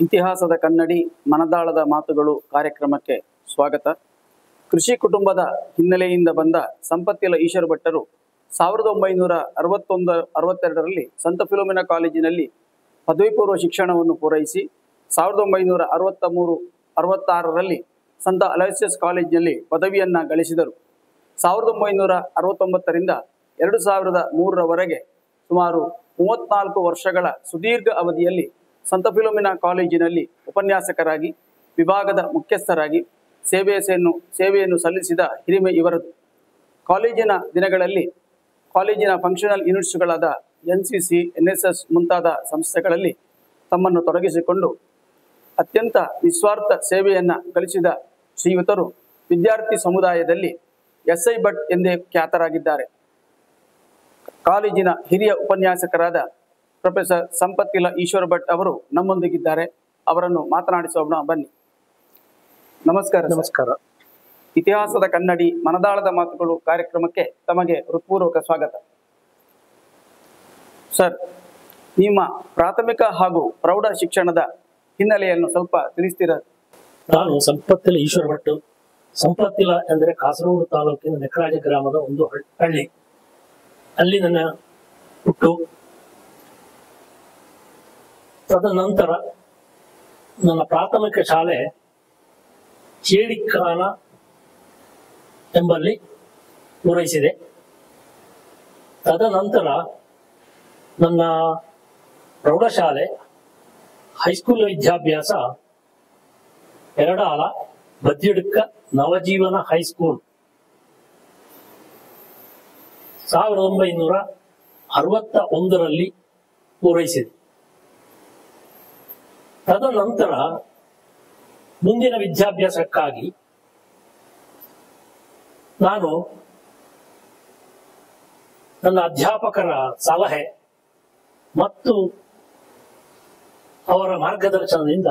ಇತಿಹಾಸದ ಕನ್ನಡಿ ಮನದಾಳದ ಮಾತುಗಳು ಕಾರ್ಯಕ್ರಮಕ್ಕೆ ಸ್ವಾಗತ. ಕೃಷಿ ಕುಟುಂಬದ ಹಿನ್ನೆಲೆಯಿಂದ ಬಂದ ಸಂಪತ್ತಿಲ ಈಶ್ವರ ಭಟ್ಟರು 1962ರಲ್ಲಿ ಸಂತ ಫಿಲೋಮಿನಾ ಕಾಲೇಜಿನಲ್ಲಿ ಪದವಿ ಪೂರ್ವ ಶಿಕ್ಷಣವನ್ನು ಪೂರೈಸಿ 1963-66ರಲ್ಲಿ ಸಂತ ಅಲೋಸಿಯಸ್ ಕಾಲೇಜಿನಲ್ಲಿ ಪದವಿಯನ್ನು ಗಳಿಸಿದರು. 1969ರಿಂದ 2003ರವರೆಗೆ ಸುಮಾರು 34 ವರ್ಷಗಳ ಸುದೀರ್ಘ ಅವಧಿಯಲ್ಲಿ ಸಂತ ಫಿಲೋಮಿನಾ ಕಾಲೇಜಿನಲ್ಲಿ ಉಪನ್ಯಾಸಕರಾಗಿ ವಿಭಾಗದ ಮುಖ್ಯಸ್ಥರಾಗಿ ಸೇವೆಯನ್ನು ಸಲ್ಲಿಸಿದ ಹಿರಿಮೆ ಇವರದು. ಕಾಲೇಜಿನ ದಿನಗಳಲ್ಲಿ ಕಾಲೇಜಿನ ಫಂಕ್ಷನಲ್ ಯೂನಿಟ್ಸ್ಗಳಾದ NCC, NSS ಮುಂತಾದ ಸಂಸ್ಥೆಗಳಲ್ಲಿ ತಮ್ಮನ್ನು ತೊಡಗಿಸಿಕೊಂಡು ಅತ್ಯಂತ ನಿಸ್ವಾರ್ಥ ಸೇವೆಯನ್ನು ಗಳಿಸಿದ ಶ್ರೀಯುತರು ವಿದ್ಯಾರ್ಥಿ ಸಮುದಾಯದಲ್ಲಿ SI ಭಟ್ ಎಂದೇ ಖ್ಯಾತರಾಗಿದ್ದಾರೆ. ಕಾಲೇಜಿನ ಹಿರಿಯ ಉಪನ್ಯಾಸಕರಾದ ಪ್ರೊಫೆಸರ್ ಸಂಪತ್ತಿಲ ಈಶ್ವರ ಭಟ್ ಅವರು ನಮ್ಮೊಂದಿಗಿದ್ದಾರೆ. ಅವರನ್ನು ಮಾತನಾಡಿಸೋಣ ಬನ್ನಿ. ನಮಸ್ಕಾರ. ನಮಸ್ಕಾರ. ಇತಿಹಾಸದ ಕನ್ನಡಿ ಮನದಾಳದ ಮಾತುಗಳು ಕಾರ್ಯಕ್ರಮಕ್ಕೆ ತಮಗೆ ಹೃತ್ಪೂರ್ವಕ ಸ್ವಾಗತ. ಸರ್, ನಿಮ್ಮ ಪ್ರಾಥಮಿಕ ಹಾಗೂ ಪ್ರೌಢ ಶಿಕ್ಷಣದ ಹಿನ್ನೆಲೆಯನ್ನು ಸ್ವಲ್ಪ ತಿಳಿಸ್ತೀರಾ? ನಾನು ಸಂಪತ್ತಿಲ ಈಶ್ವರ ಭಟ್. ಸಂಪತ್ತಿಲ ಎಂದರೆ ಕಾಸರಗೋಡು ತಾಲೂಕಿನ ನೆಕರಾಜ ಗ್ರಾಮದ ಒಂದು ಹಳ್ಳಿ. ಅಲ್ಲಿ ನನ್ನ ಹುಟ್ಟು. ತದನಂತರ ನನ್ನ ಪ್ರಾಥಮಿಕ ಶಾಲೆ ಚೇಡಿಖಾನ ಎಂಬಲ್ಲಿ ಪೂರೈಸಿದೆ. ತದನಂತರ ನನ್ನ ಪ್ರೌಢಶಾಲೆ ಹೈಸ್ಕೂಲ್ ವಿದ್ಯಾಭ್ಯಾಸ ಎರಡಾಲ ಬದ್ಯಡ್ಕ ನವಜೀವನ ಹೈಸ್ಕೂಲ್ 1961ರಲ್ಲಿ ಪೂರೈಸಿದೆ. ತದನಂತರ ಮುಂದಿನ ವಿದ್ಯಾಭ್ಯಾಸಕ್ಕಾಗಿ ನಾನು ನನ್ನ ಅಧ್ಯಾಪಕರ ಸಲಹೆ ಮತ್ತು ಅವರ ಮಾರ್ಗದರ್ಶನದಿಂದ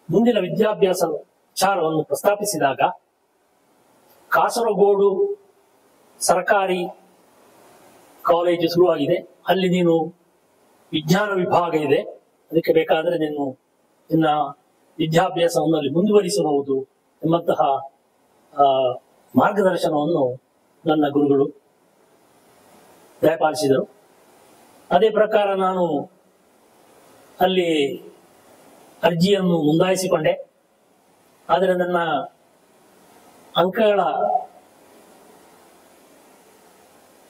ಮುಂದಿನ ವಿದ್ಯಾಭ್ಯಾಸ ವಿಚಾರವನ್ನು ಪ್ರಸ್ತಾಪಿಸಿದಾಗ ಕಾಸರಗೋಡು ಸರ್ಕಾರಿ ಕಾಲೇಜು ಶುರುವಾಗಿದೆ, ಅಲ್ಲಿ ನೀನು ವಿಜ್ಞಾನ ವಿಭಾಗ ಇದೆ, ಅದಕ್ಕೆ ಬೇಕಾದರೆ ನಿನ್ನ ವಿದ್ಯಾಭ್ಯಾಸವನ್ನು ಅಲ್ಲಿ ಮುಂದುವರಿಸಬಹುದು ಎಂಬಂತಹ ಮಾರ್ಗದರ್ಶನವನ್ನು ನನ್ನ ಗುರುಗಳು ದಯಪಾಲಿಸಿದರು. ಅದೇ ಪ್ರಕಾರ ನಾನು ಅಲ್ಲಿ ಅರ್ಜಿಯನ್ನು ಮುಂದಾಯಿಸಿಕೊಂಡೆ. ಆದರೆ ನನ್ನ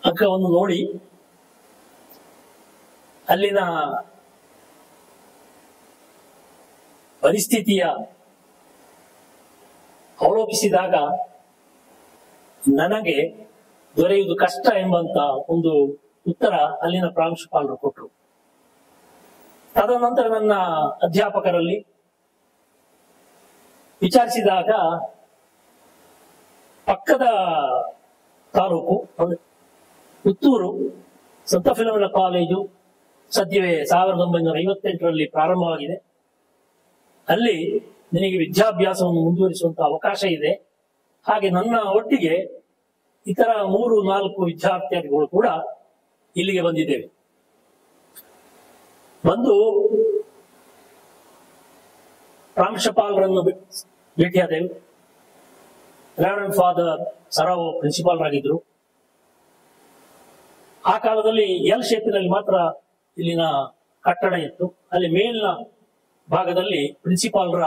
ಅಂಕವನ್ನು ನೋಡಿ ಅಲ್ಲಿನ ಪರಿಸ್ಥಿತಿಯ ಅವಲೋಕಿಸಿದಾಗ ನನಗೆ ದೊರೆಯುವುದು ಕಷ್ಟ ಎಂಬಂತ ಒಂದು ಉತ್ತರ ಅಲ್ಲಿನ ಪ್ರಾಂಶುಪಾಲರು ಕೊಟ್ಟರು. ತದನಂತರ ನನ್ನ ಅಧ್ಯಾಪಕರಲ್ಲಿ ವಿಚಾರಿಸಿದಾಗ ಪಕ್ಕದ ತಾಲೂಕು ಪುತ್ತೂರು ಸಂತ ಫಿಲೋಮಿನಾ ಕಾಲೇಜು ಸದ್ಯವೇ 1958ರಲ್ಲಿ ಪ್ರಾರಂಭವಾಗಿದೆ. ಅಲ್ಲಿ ನಿನಗೆ ವಿದ್ಯಾಭ್ಯಾಸವನ್ನು ಮುಂದುವರಿಸುವಂತಹ ಅವಕಾಶ ಇದೆ. ಹಾಗೆ ನನ್ನ ಒಟ್ಟಿಗೆ ಇತರ 3-4 ವಿದ್ಯಾರ್ಥಿಗಳು ಕೂಡ ಇಲ್ಲಿಗೆ ಬಂದಿದ್ದೇವೆ. ಬಂದು ಪ್ರಾಂಶುಪಾಲರನ್ನು ಭೇಟಿಯಾದೆವು. Reverend father ಸರಾವ್ ಪ್ರಿನ್ಸಿಪಾಲರಾಗಿದ್ರು. ಆ ಕಾಲದಲ್ಲಿ ಎಲ್ ಶೇಪಿನಲ್ಲಿ ಮಾತ್ರ ಇಲ್ಲಿನ ಕಟ್ಟಡ ಇತ್ತು. ಅಲ್ಲಿ ಮೇಲಿನ ಭಾಗದಲ್ಲಿ ಪ್ರಿನ್ಸಿಪಾಲರ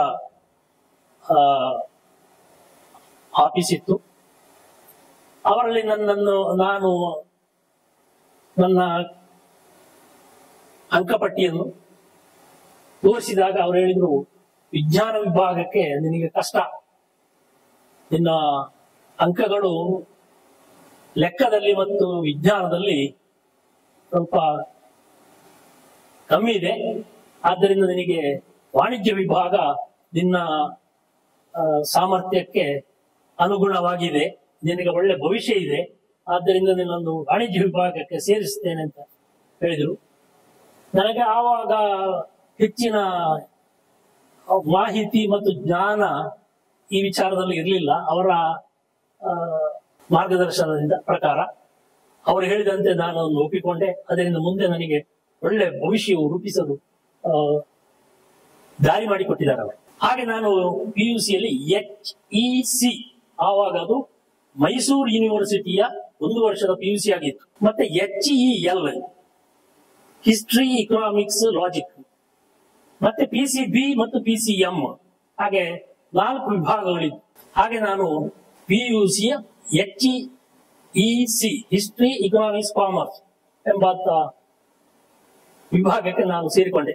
ಆಫೀಸ್ ಇತ್ತು. ಅವರಲ್ಲಿ ನಾನು ನನ್ನ ಅಂಕಪಟ್ಟಿಯನ್ನು ತೋರಿಸಿದಾಗ ಅವರು ಹೇಳಿದ್ರು, ವಿಜ್ಞಾನ ವಿಭಾಗಕ್ಕೆ ನಿನಗೆ ಕಷ್ಟ, ನಿನ್ನ ಅಂಕಗಳು ಲೆಕ್ಕದಲ್ಲಿ ಮತ್ತು ವಿಜ್ಞಾನದಲ್ಲಿ ಸ್ವಲ್ಪ ಕಮ್ಮಿ ಇದೆ. ಆದ್ದರಿಂದ ನಿನಗೆ ವಾಣಿಜ್ಯ ವಿಭಾಗ ನಿನ್ನ ಸಾಮರ್ಥ್ಯಕ್ಕೆ ಅನುಗುಣವಾಗಿದೆ, ನಿನಗೆ ಒಳ್ಳೆ ಭವಿಷ್ಯ ಇದೆ, ಆದ್ದರಿಂದ ನಿನ್ನೊಂದು ವಾಣಿಜ್ಯ ವಿಭಾಗಕ್ಕೆ ಸೇರಿಸ್ತೇನೆ ಅಂತ ಹೇಳಿದರು. ನನಗೆ ಆವಾಗ ಹೆಚ್ಚಿನ ಮಾಹಿತಿ ಮತ್ತು ಜ್ಞಾನ ಈ ವಿಚಾರದಲ್ಲಿ ಇರಲಿಲ್ಲ. ಅವರ ಮಾರ್ಗದರ್ಶನದಿಂದ ಪ್ರಕಾರ ಅವರು ಹೇಳಿದಂತೆ ನಾನು ಅದನ್ನು ಒಪ್ಪಿಕೊಂಡೆ. ಅದರಿಂದ ಮುಂದೆ ನನಗೆ ಒಳ್ಳೆ ಭವಿಷ್ಯವು ರೂಪಿಸಲು ದಾರಿ ಮಾಡಿಕೊಟ್ಟಿದ್ದಾರೆ ಅವರು. ಹಾಗೆ ನಾನು PUCಯಲ್ಲಿ HEC, ಆವಾಗ ಅದು ಮೈಸೂರು ಯೂನಿವರ್ಸಿಟಿಯ 1 ವರ್ಷದ PUC ಆಗಿತ್ತು. ಮತ್ತೆ HEL, ಹಿಸ್ಟ್ರಿ, ಇಕನಾಮಿಕ್ಸ್, ಲಾಜಿಕ್, ಮತ್ತೆ PCB ಮತ್ತು PCM, ಹಾಗೆ 4 ವಿಭಾಗಗಳಿತ್ತು. ಹಾಗೆ ನಾನು PUCಯ HEC, ಹಿಸ್ಟ್ರಿ, ಇಕನಾಮಿಕ್ಸ್, ಕಾಮರ್ಸ್ ಎಂಬ ವಿಭಾಗಕ್ಕೆ ನಾನು ಸೇರಿಕೊಂಡೆ.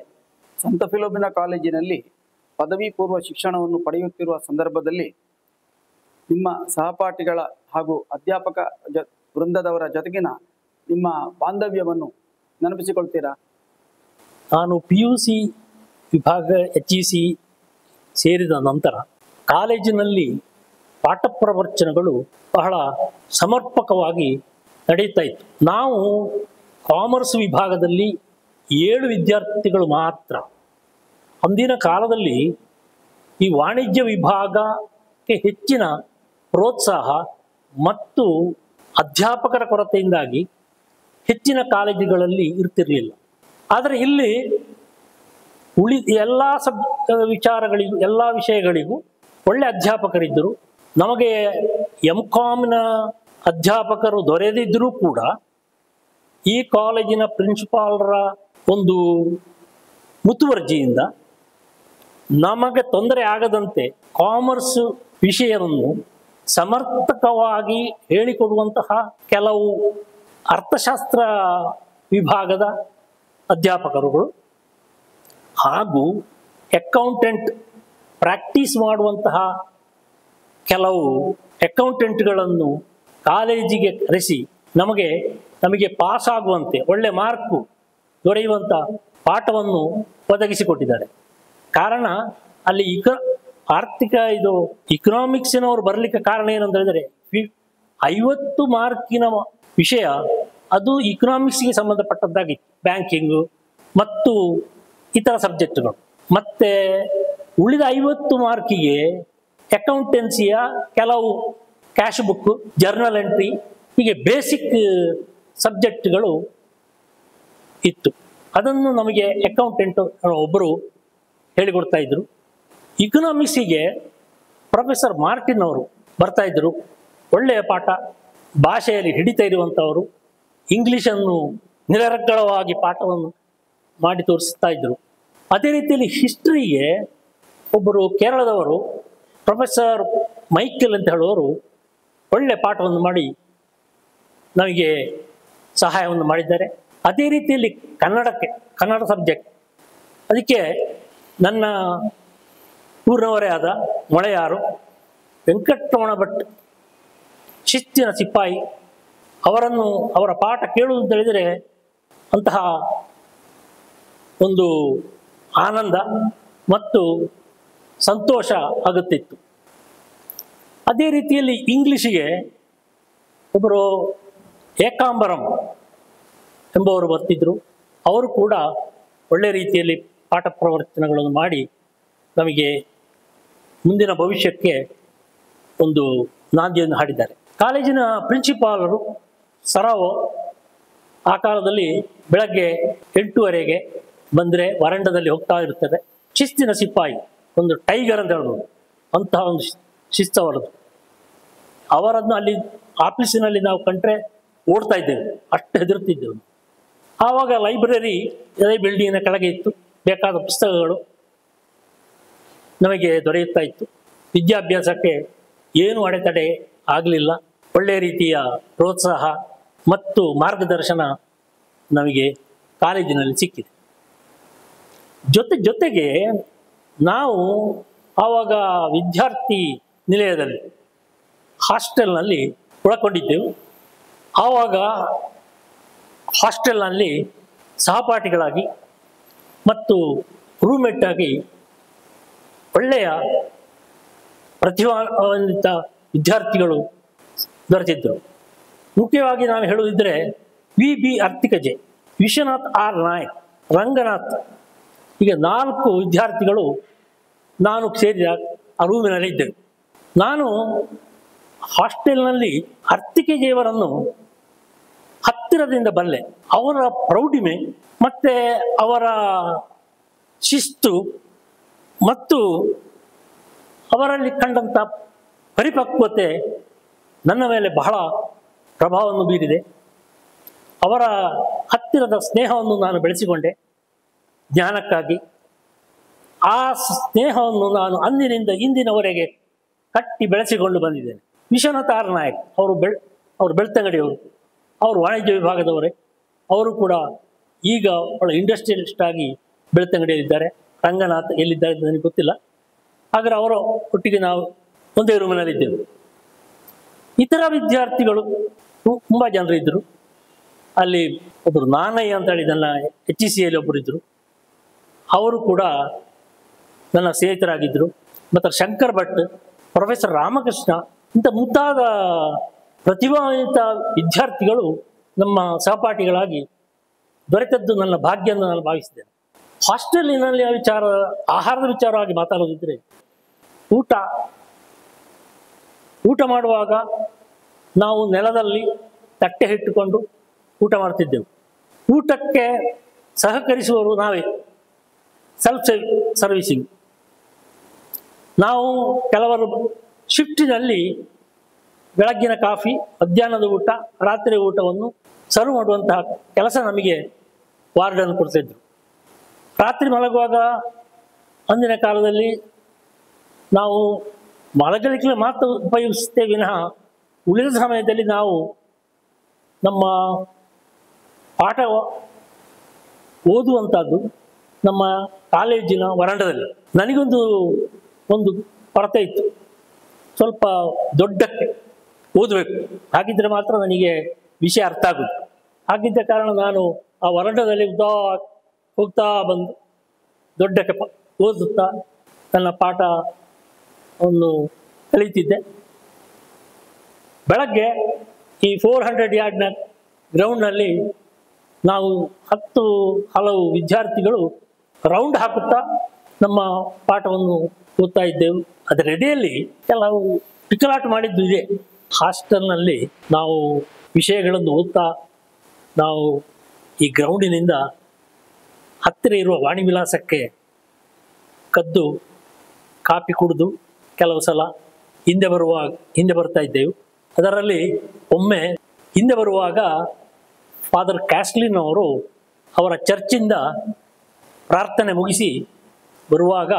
ಸಂತ ಫಿಲೋಮಿನಾ ಕಾಲೇಜಿನಲ್ಲಿ ಪದವಿ ಪೂರ್ವ ಶಿಕ್ಷಣವನ್ನು ಪಡೆಯುತ್ತಿರುವ ಸಂದರ್ಭದಲ್ಲಿ ನಿಮ್ಮ ಸಹಪಾಠಿಗಳ ಹಾಗೂ ಅಧ್ಯಾಪಕ ವೃಂದದವರ ಜೊತೆಗಿನ ನಿಮ್ಮ ಬಾಂಧವ್ಯವನ್ನು ನೆನಪಿಸಿಕೊಳ್ತೀರಾ? ನಾನು PUC ವಿಭಾಗ HEC ಸೇರಿದ ನಂತರ ಕಾಲೇಜಿನಲ್ಲಿ ಪಾಠ ಪ್ರವಚನಗಳು ಬಹಳ ಸಮರ್ಪಕವಾಗಿ ನಡೆಯುತ್ತಾ ಇತ್ತು. ನಾವು ಕಾಮರ್ಸ್ ವಿಭಾಗದಲ್ಲಿ 7 ವಿದ್ಯಾರ್ಥಿಗಳು ಮಾತ್ರ. ಅಂದಿನ ಕಾಲದಲ್ಲಿ ಈ ವಾಣಿಜ್ಯ ವಿಭಾಗಕ್ಕೆ ಹೆಚ್ಚಿನ ಪ್ರೋತ್ಸಾಹ ಮತ್ತು ಅಧ್ಯಾಪಕರ ಕೊರತೆಯಿಂದಾಗಿ ಹೆಚ್ಚಿನ ಕಾಲೇಜುಗಳಲ್ಲಿ ಇರ್ತಿರಲಿಲ್ಲ. ಆದರೆ ಇಲ್ಲಿ ಎಲ್ಲ ವಿಚಾರಗಳಿಗೂ, ಎಲ್ಲ ವಿಷಯಗಳಿಗೂ ಒಳ್ಳೆ ಅಧ್ಯಾಪಕರಿದ್ದರು. ನಮಗೆ MCOMನ ಅಧ್ಯಾಪಕರು ದೊರೆಯದಿದ್ದರೂ ಕೂಡ ಈ ಕಾಲೇಜಿನ ಪ್ರಿನ್ಸಿಪಾಲರ ಒಂದು ಮುತುವರ್ಜಿಯಿಂದ ನಮಗೆ ತೊಂದರೆ ಆಗದಂತೆ ಕಾಮರ್ಸ್ ವಿಷಯವನ್ನು ಸಮರ್ಪಕವಾಗಿ ಹೇಳಿಕೊಡುವಂತಹ ಕೆಲವು ಅರ್ಥಶಾಸ್ತ್ರ ವಿಭಾಗದ ಅಧ್ಯಾಪಕರುಗಳು ಹಾಗೂ ಅಕೌಂಟೆಂಟ್ ಪ್ರಾಕ್ಟೀಸ್ ಮಾಡುವಂತಹ ಕೆಲವು ಅಕೌಂಟೆಂಟ್ಗಳನ್ನು ಕಾಲೇಜಿಗೆ ಕರೆಸಿ ನಮಗೆ ಪಾಸ್ ಆಗುವಂತೆ, ಒಳ್ಳೆ ಮಾರ್ಕು ದೊರೆಯುವಂಥ ಪಾಠವನ್ನು ಒದಗಿಸಿಕೊಟ್ಟಿದ್ದಾರೆ. ಕಾರಣ ಅಲ್ಲಿ ಇಕನಾಮಿಕ್ಸಿನವರು ಬರಲಿಕ್ಕೆ ಕಾರಣ ಏನಂತ ಹೇಳಿದರೆ 50 ಮಾರ್ಕಿನ ವಿಷಯ ಅದು ಇಕನಾಮಿಕ್ಸ್ಗೆ ಸಂಬಂಧಪಟ್ಟದ್ದಾಗಿತ್ತು, ಬ್ಯಾಂಕಿಂಗು ಮತ್ತು ಇತರ ಸಬ್ಜೆಕ್ಟ್ಗಳು. ಮತ್ತೆ ಉಳಿದ 50 ಮಾರ್ಕಿಗೆ ಅಕೌಂಟೆನ್ಸಿಯ ಕೆಲವು ಕ್ಯಾಶ್ ಬುಕ್, ಜರ್ನಲ್ ಎಂಟ್ರಿ, ಹೀಗೆ ಬೇಸಿಕ್ ಸಬ್ಜೆಕ್ಟ್ಗಳು ಇತ್ತು. ಅದನ್ನು ನಮಗೆ ಅಕೌಂಟೆಂಟ್ ಒಬ್ಬರು ಹೇಳಿಕೊಡ್ತಾ ಇದ್ರು. ಇಕನಾಮಿಕ್ಸಿಗೆ ಪ್ರೊಫೆಸರ್ ಮಾರ್ಟಿನ್ ಅವರು ಬರ್ತಾ ಇದ್ರು. ಒಳ್ಳೆಯ ಪಾಠ, ಭಾಷೆಯಲ್ಲಿ ಹಿಡಿತಾ ಇರುವಂಥವರು, ಇಂಗ್ಲಿಷನ್ನು ನಿರರ್ಗಳವಾಗಿ ಪಾಠವನ್ನು ಮಾಡಿ ತೋರಿಸ್ತಾ ಇದ್ರು. ಅದೇ ರೀತಿಯಲ್ಲಿ ಹಿಸ್ಟ್ರಿಗೆ ಒಬ್ಬರು ಕೇರಳದವರು ಪ್ರೊಫೆಸರ್ ಮೈಕೆಲ್ ಅಂತ ಹೇಳುವವರು ಒಳ್ಳೆ ಪಾಠವನ್ನು ಮಾಡಿ ನಮಗೆ ಸಹಾಯವನ್ನು ಮಾಡಿದ್ದಾರೆ. ಅದೇ ರೀತಿಯಲ್ಲಿ ಕನ್ನಡ ಸಬ್ಜೆಕ್ಟ್, ಅದಕ್ಕೆ ನನ್ನ ಊರಿನವರೇ ಆದ ಮೊಳೆಯಾರು ವೆಂಕಟರಮಣ ಭಟ್, ಶಿಸ್ತಿನ ಸಿಪಾಯಿ, ಅವರ ಪಾಠ ಕೇಳುವುದು ಹೇಳಿದರೆ ಅಂತಹ ಒಂದು ಆನಂದ ಮತ್ತು ಸಂತೋಷ ಆಗುತ್ತಿತ್ತು. ಅದೇ ರೀತಿಯಲ್ಲಿ ಇಂಗ್ಲಿಷಿಗೆ ಒಬ್ಬರು ಏಕಾಂಬರಂ ಎಂಬುವರು ಬರ್ತಿದ್ರು. ಅವರು ಕೂಡ ಒಳ್ಳೆ ರೀತಿಯಲ್ಲಿ ಪಾಠ ಪ್ರವಚನಗಳನ್ನು ಮಾಡಿ ನಮಗೆ ಮುಂದಿನ ಭವಿಷ್ಯಕ್ಕೆ ಒಂದು ನಾಂದಿಯನ್ನು ಹಾಡಿದ್ದಾರೆ. ಕಾಲೇಜಿನ ಪ್ರಿನ್ಸಿಪಾಲರು ಸರಾವೋ ಆ ಕಾಲದಲ್ಲಿ ಬೆಳಗ್ಗೆ 8:30 ಬಂದರೆ ವರಂಡದಲ್ಲಿ ಹೋಗ್ತಾ ಇರ್ತದೆ. ಶಿಸ್ತಿನ ಸಿಪಾಯಿ, ಒಂದು ಟೈಗರ್ ಅಂತ ಹೇಳ್ಬೋದು, ಅಂತಹ ಒಂದು ಶಿಸ್ತವರದು. ಅವರನ್ನು ಅಲ್ಲಿ ಆಫೀಸಿನಲ್ಲಿ ನಾವು ಕಂಡ್ರೆ ಓಡ್ತಾ ಇದ್ದೇವೆ, ಅಷ್ಟು ಹೆದರುತ್ತಿದ್ದೆವು. ಆವಾಗ ಲೈಬ್ರರಿ ಅದೇ ಬಿಲ್ಡಿಂಗಿನ ಕೆಳಗೆ ಇತ್ತು, ಬೇಕಾದ ಪುಸ್ತಕಗಳು ನಮಗೆ ದೊರೆಯುತ್ತಾ ಇತ್ತು. ವಿದ್ಯಾಭ್ಯಾಸಕ್ಕೆ ಏನು ಅಡೆತಡೆ ಆಗಲಿಲ್ಲ. ಒಳ್ಳೆಯ ರೀತಿಯ ಪ್ರೋತ್ಸಾಹ ಮತ್ತು ಮಾರ್ಗದರ್ಶನ ನಮಗೆ ಕಾಲೇಜಿನಲ್ಲಿ ಸಿಕ್ಕಿದೆ. ಜೊತೆಗೆ ನಾವು ಆವಾಗ ವಿದ್ಯಾರ್ಥಿ ನಿಲಯದಲ್ಲಿ ಹಾಸ್ಟೆಲ್ನಲ್ಲಿ ಉಳ್ಕೊಂಡಿದ್ದೆವು. ಆವಾಗ ಹಾಸ್ಟೆಲ್ನಲ್ಲಿ ಸಹಪಾಠಿಗಳಾಗಿ ಮತ್ತು ರೂಮ್ಮೇಟ್ ಆಗಿ ಒಳ್ಳೆಯ ಪ್ರತಿಭಾನ್ವಿತ ವಿದ್ಯಾರ್ಥಿಗಳು ದೊರೆತಿದ್ದರು. ಮುಖ್ಯವಾಗಿ ನಾನು ಹೇಳುವುದಿದ್ದರೆ VB ಅರ್ತಿಕಜೆ, ವಿಶ್ವನಾಥ್ R ನಾಯಕ್, ರಂಗನಾಥ್, ಹೀಗೆ 4 ವಿದ್ಯಾರ್ಥಿಗಳು ನಾನು ಸೇರಿದ ಆ ರೂಮಿನಲ್ಲಿ ಇದ್ದೆವು. ನಾನು ಹಾಸ್ಟೆಲ್ನಲ್ಲಿ ಅರ್ತಿಕಜೆಯವರನ್ನು ಹತ್ತಿರದಿಂದ ಬಲ್ಲೆ. ಅವರ ಪ್ರೌಢಿಮೆ ಮತ್ತು ಅವರ ಶಿಸ್ತು ಮತ್ತು ಅವರಲ್ಲಿ ಕಂಡಂಥ ಪರಿಪಕ್ವತೆ ನನ್ನ ಮೇಲೆ ಬಹಳ ಪ್ರಭಾವವನ್ನು ಬೀರಿದೆ. ಅವರ ಹತ್ತಿರದ ಸ್ನೇಹವನ್ನು ನಾನು ಬೆಳೆಸಿಕೊಂಡೆ ಜ್ಞಾನಕ್ಕಾಗಿ. ಆ ಸ್ನೇಹವನ್ನು ನಾನು ಅಂದಿನಿಂದ ಇಂದಿನವರೆಗೆ ಕಟ್ಟಿ ಬೆಳೆಸಿಕೊಂಡು ಬಂದಿದ್ದೇನೆ. ವಿಶ್ವನಾಥ ಆರ್ ನಾಯಕ್ ಅವರು ಬೆಳ್ತಂಗಡಿಯವರು, ಅವರು ವಾಣಿಜ್ಯ ವಿಭಾಗದವರೇ. ಅವರು ಕೂಡ ಈಗ ಒಳ್ಳೆ ಇಂಡಸ್ಟ್ರಿಯಲಿಸ್ಟ್ ಆಗಿ ಬೆಳ್ತಂಗಡಿಯಲ್ಲಿದ್ದಾರೆ. ರಂಗನಾಥ್ ಎಲ್ಲಿದ್ದಾರೆ ಅಂತ ನನಗೆ ಗೊತ್ತಿಲ್ಲ. ಹಾಗಾದರೆ ಅವರ ಒಟ್ಟಿಗೆ ನಾವು ಒಂದೇ ರೂಮಿನಲ್ಲಿದ್ದೆವು. ಇತರ ವಿದ್ಯಾರ್ಥಿಗಳು ತುಂಬ ಜನರು ಇದ್ದರು. ಅಲ್ಲಿ ಒಬ್ಬರು ನಾನಯ್ಯ ಅಂತ ಹೇಳಿ ನನ್ನ HECಯಲ್ಲಿ ಒಬ್ಬರು ಇದ್ದರು. ಅವರು ಕೂಡ ನನ್ನ ಸ್ನೇಹಿತರಾಗಿದ್ದರು. ಮತ್ತು ಶಂಕರ್ ಭಟ್, ಪ್ರೊಫೆಸರ್ ರಾಮಕೃಷ್ಣ, ಇಂಥ ಮುಂತಾದ ಪ್ರತಿಭಾನ್ವಿತ ವಿದ್ಯಾರ್ಥಿಗಳು ನಮ್ಮ ಸಹಪಾಠಿಗಳಾಗಿ ದೊರೆತದ್ದು ನನ್ನ ಭಾಗ್ಯ ಎಂದು ನಾನು ಭಾವಿಸಿದ್ದೇನೆ. ಹಾಸ್ಟೆಲಿನಲ್ಲಿ ಆಹಾರದ ವಿಚಾರವಾಗಿ ಮಾತಾಡೋದಿದ್ದರೆ, ಊಟ ಮಾಡುವಾಗ ನಾವು ನೆಲದಲ್ಲಿ ತಟ್ಟೆ ಇಟ್ಟುಕೊಂಡು ಊಟ ಮಾಡ್ತಿದ್ದೆವು. ಊಟಕ್ಕೆ ಸಹಕರಿಸುವವರು ನಾವೇ, ಸೆಲ್ಫ್ ಸರ್ವಿಸಿಂಗ್. ನಾವು ಕೆಲವರು ಶಿಫ್ಟಿನಲ್ಲಿ ಬೆಳಗ್ಗಿನ ಕಾಫಿ, ಮಧ್ಯಾಹ್ನದ ಊಟ, ರಾತ್ರಿ ಊಟವನ್ನು ಸರ್ವ್ ಮಾಡುವಂತಹ ಕೆಲಸ ನಮಗೆ ವಾರ್ಡನ್ ಕೊಡ್ತಿದ್ರು. ರಾತ್ರಿ ಮಲಗುವಾಗ ಅಂದಿನ ಕಾಲದಲ್ಲಿ ನಾವು ಮಲಗಲಿಕ್ಕೆ ಮಾತ್ರ ಉಪಯೋಗಿಸ್ತೇವೆ ವಿನಃ ಉಳಿದ ಸಮಯದಲ್ಲಿ ನಾವು ನಮ್ಮ ಪಾಠ ಓದುವಂಥದ್ದು ನಮ್ಮ ಕಾಲೇಜಿನ ವರಾಂಡದಲ್ಲಿ. ನನಗೊಂದು ಕೊರತೆ ಇತ್ತು, ಸ್ವಲ್ಪ ದೊಡ್ಡಕ್ಕೆ ಓದಬೇಕು, ಹಾಗಿದ್ದರೆ ಮಾತ್ರ ನನಗೆ ವಿಷಯ ಅರ್ಥ ಆಗುತ್ತೆ. ಹಾಗಿದ್ದ ಕಾರಣ ನಾನು ಆ ವರಾಂಡದಲ್ಲಿ ಹೋಗ್ತಾ ಬಂದು ದೊಡ್ಡಕ್ಕೆ ಓದುತ್ತಾ ನನ್ನ ಪಾಠವನ್ನು ಕಲಿತಿದ್ದೆ. ಬೆಳಗ್ಗೆ ಈ 400 ಯಾರ್ಡ್ನ ಗ್ರೌಂಡ್ನಲ್ಲಿ ನಾವು ಹಲವು ವಿದ್ಯಾರ್ಥಿಗಳು ರೌಂಡ್ ಹಾಕುತ್ತಾ ನಮ್ಮ ಪಾಠವನ್ನು ಓದ್ತಾ ಇದ್ದೆವು. ಅದರ ಎಡೆಯಲ್ಲಿ ಕೆಲವು ಪಿಕಲಾಟ ಮಾಡಿದ್ದು ಇದೆ. ಹಾಸ್ಟೆಲ್ನಲ್ಲಿ ನಾವು ವಿಷಯಗಳನ್ನು ಓದ್ತಾ ನಾವು ಈ ಗ್ರೌಂಡಿನಿಂದ ಹತ್ತಿರ ಇರುವ ವಾಣಿ ವಿಲಾಸಕ್ಕೆ ಕದ್ದು ಕಾಪಿ ಕುಡಿದು ಕೆಲವು ಸಲ ಹಿಂದೆ ಬರ್ತಾ ಇದ್ದೆವು. ಅದರಲ್ಲಿ ಒಮ್ಮೆ ಹಿಂದೆ ಬರುವಾಗ ಫಾದರ್ ಕ್ಯಾಸ್ಲಿನ್ ಅವರು ಅವರ ಚರ್ಚಿಂದ ಪ್ರಾರ್ಥನೆ ಮುಗಿಸಿ ಬರುವಾಗ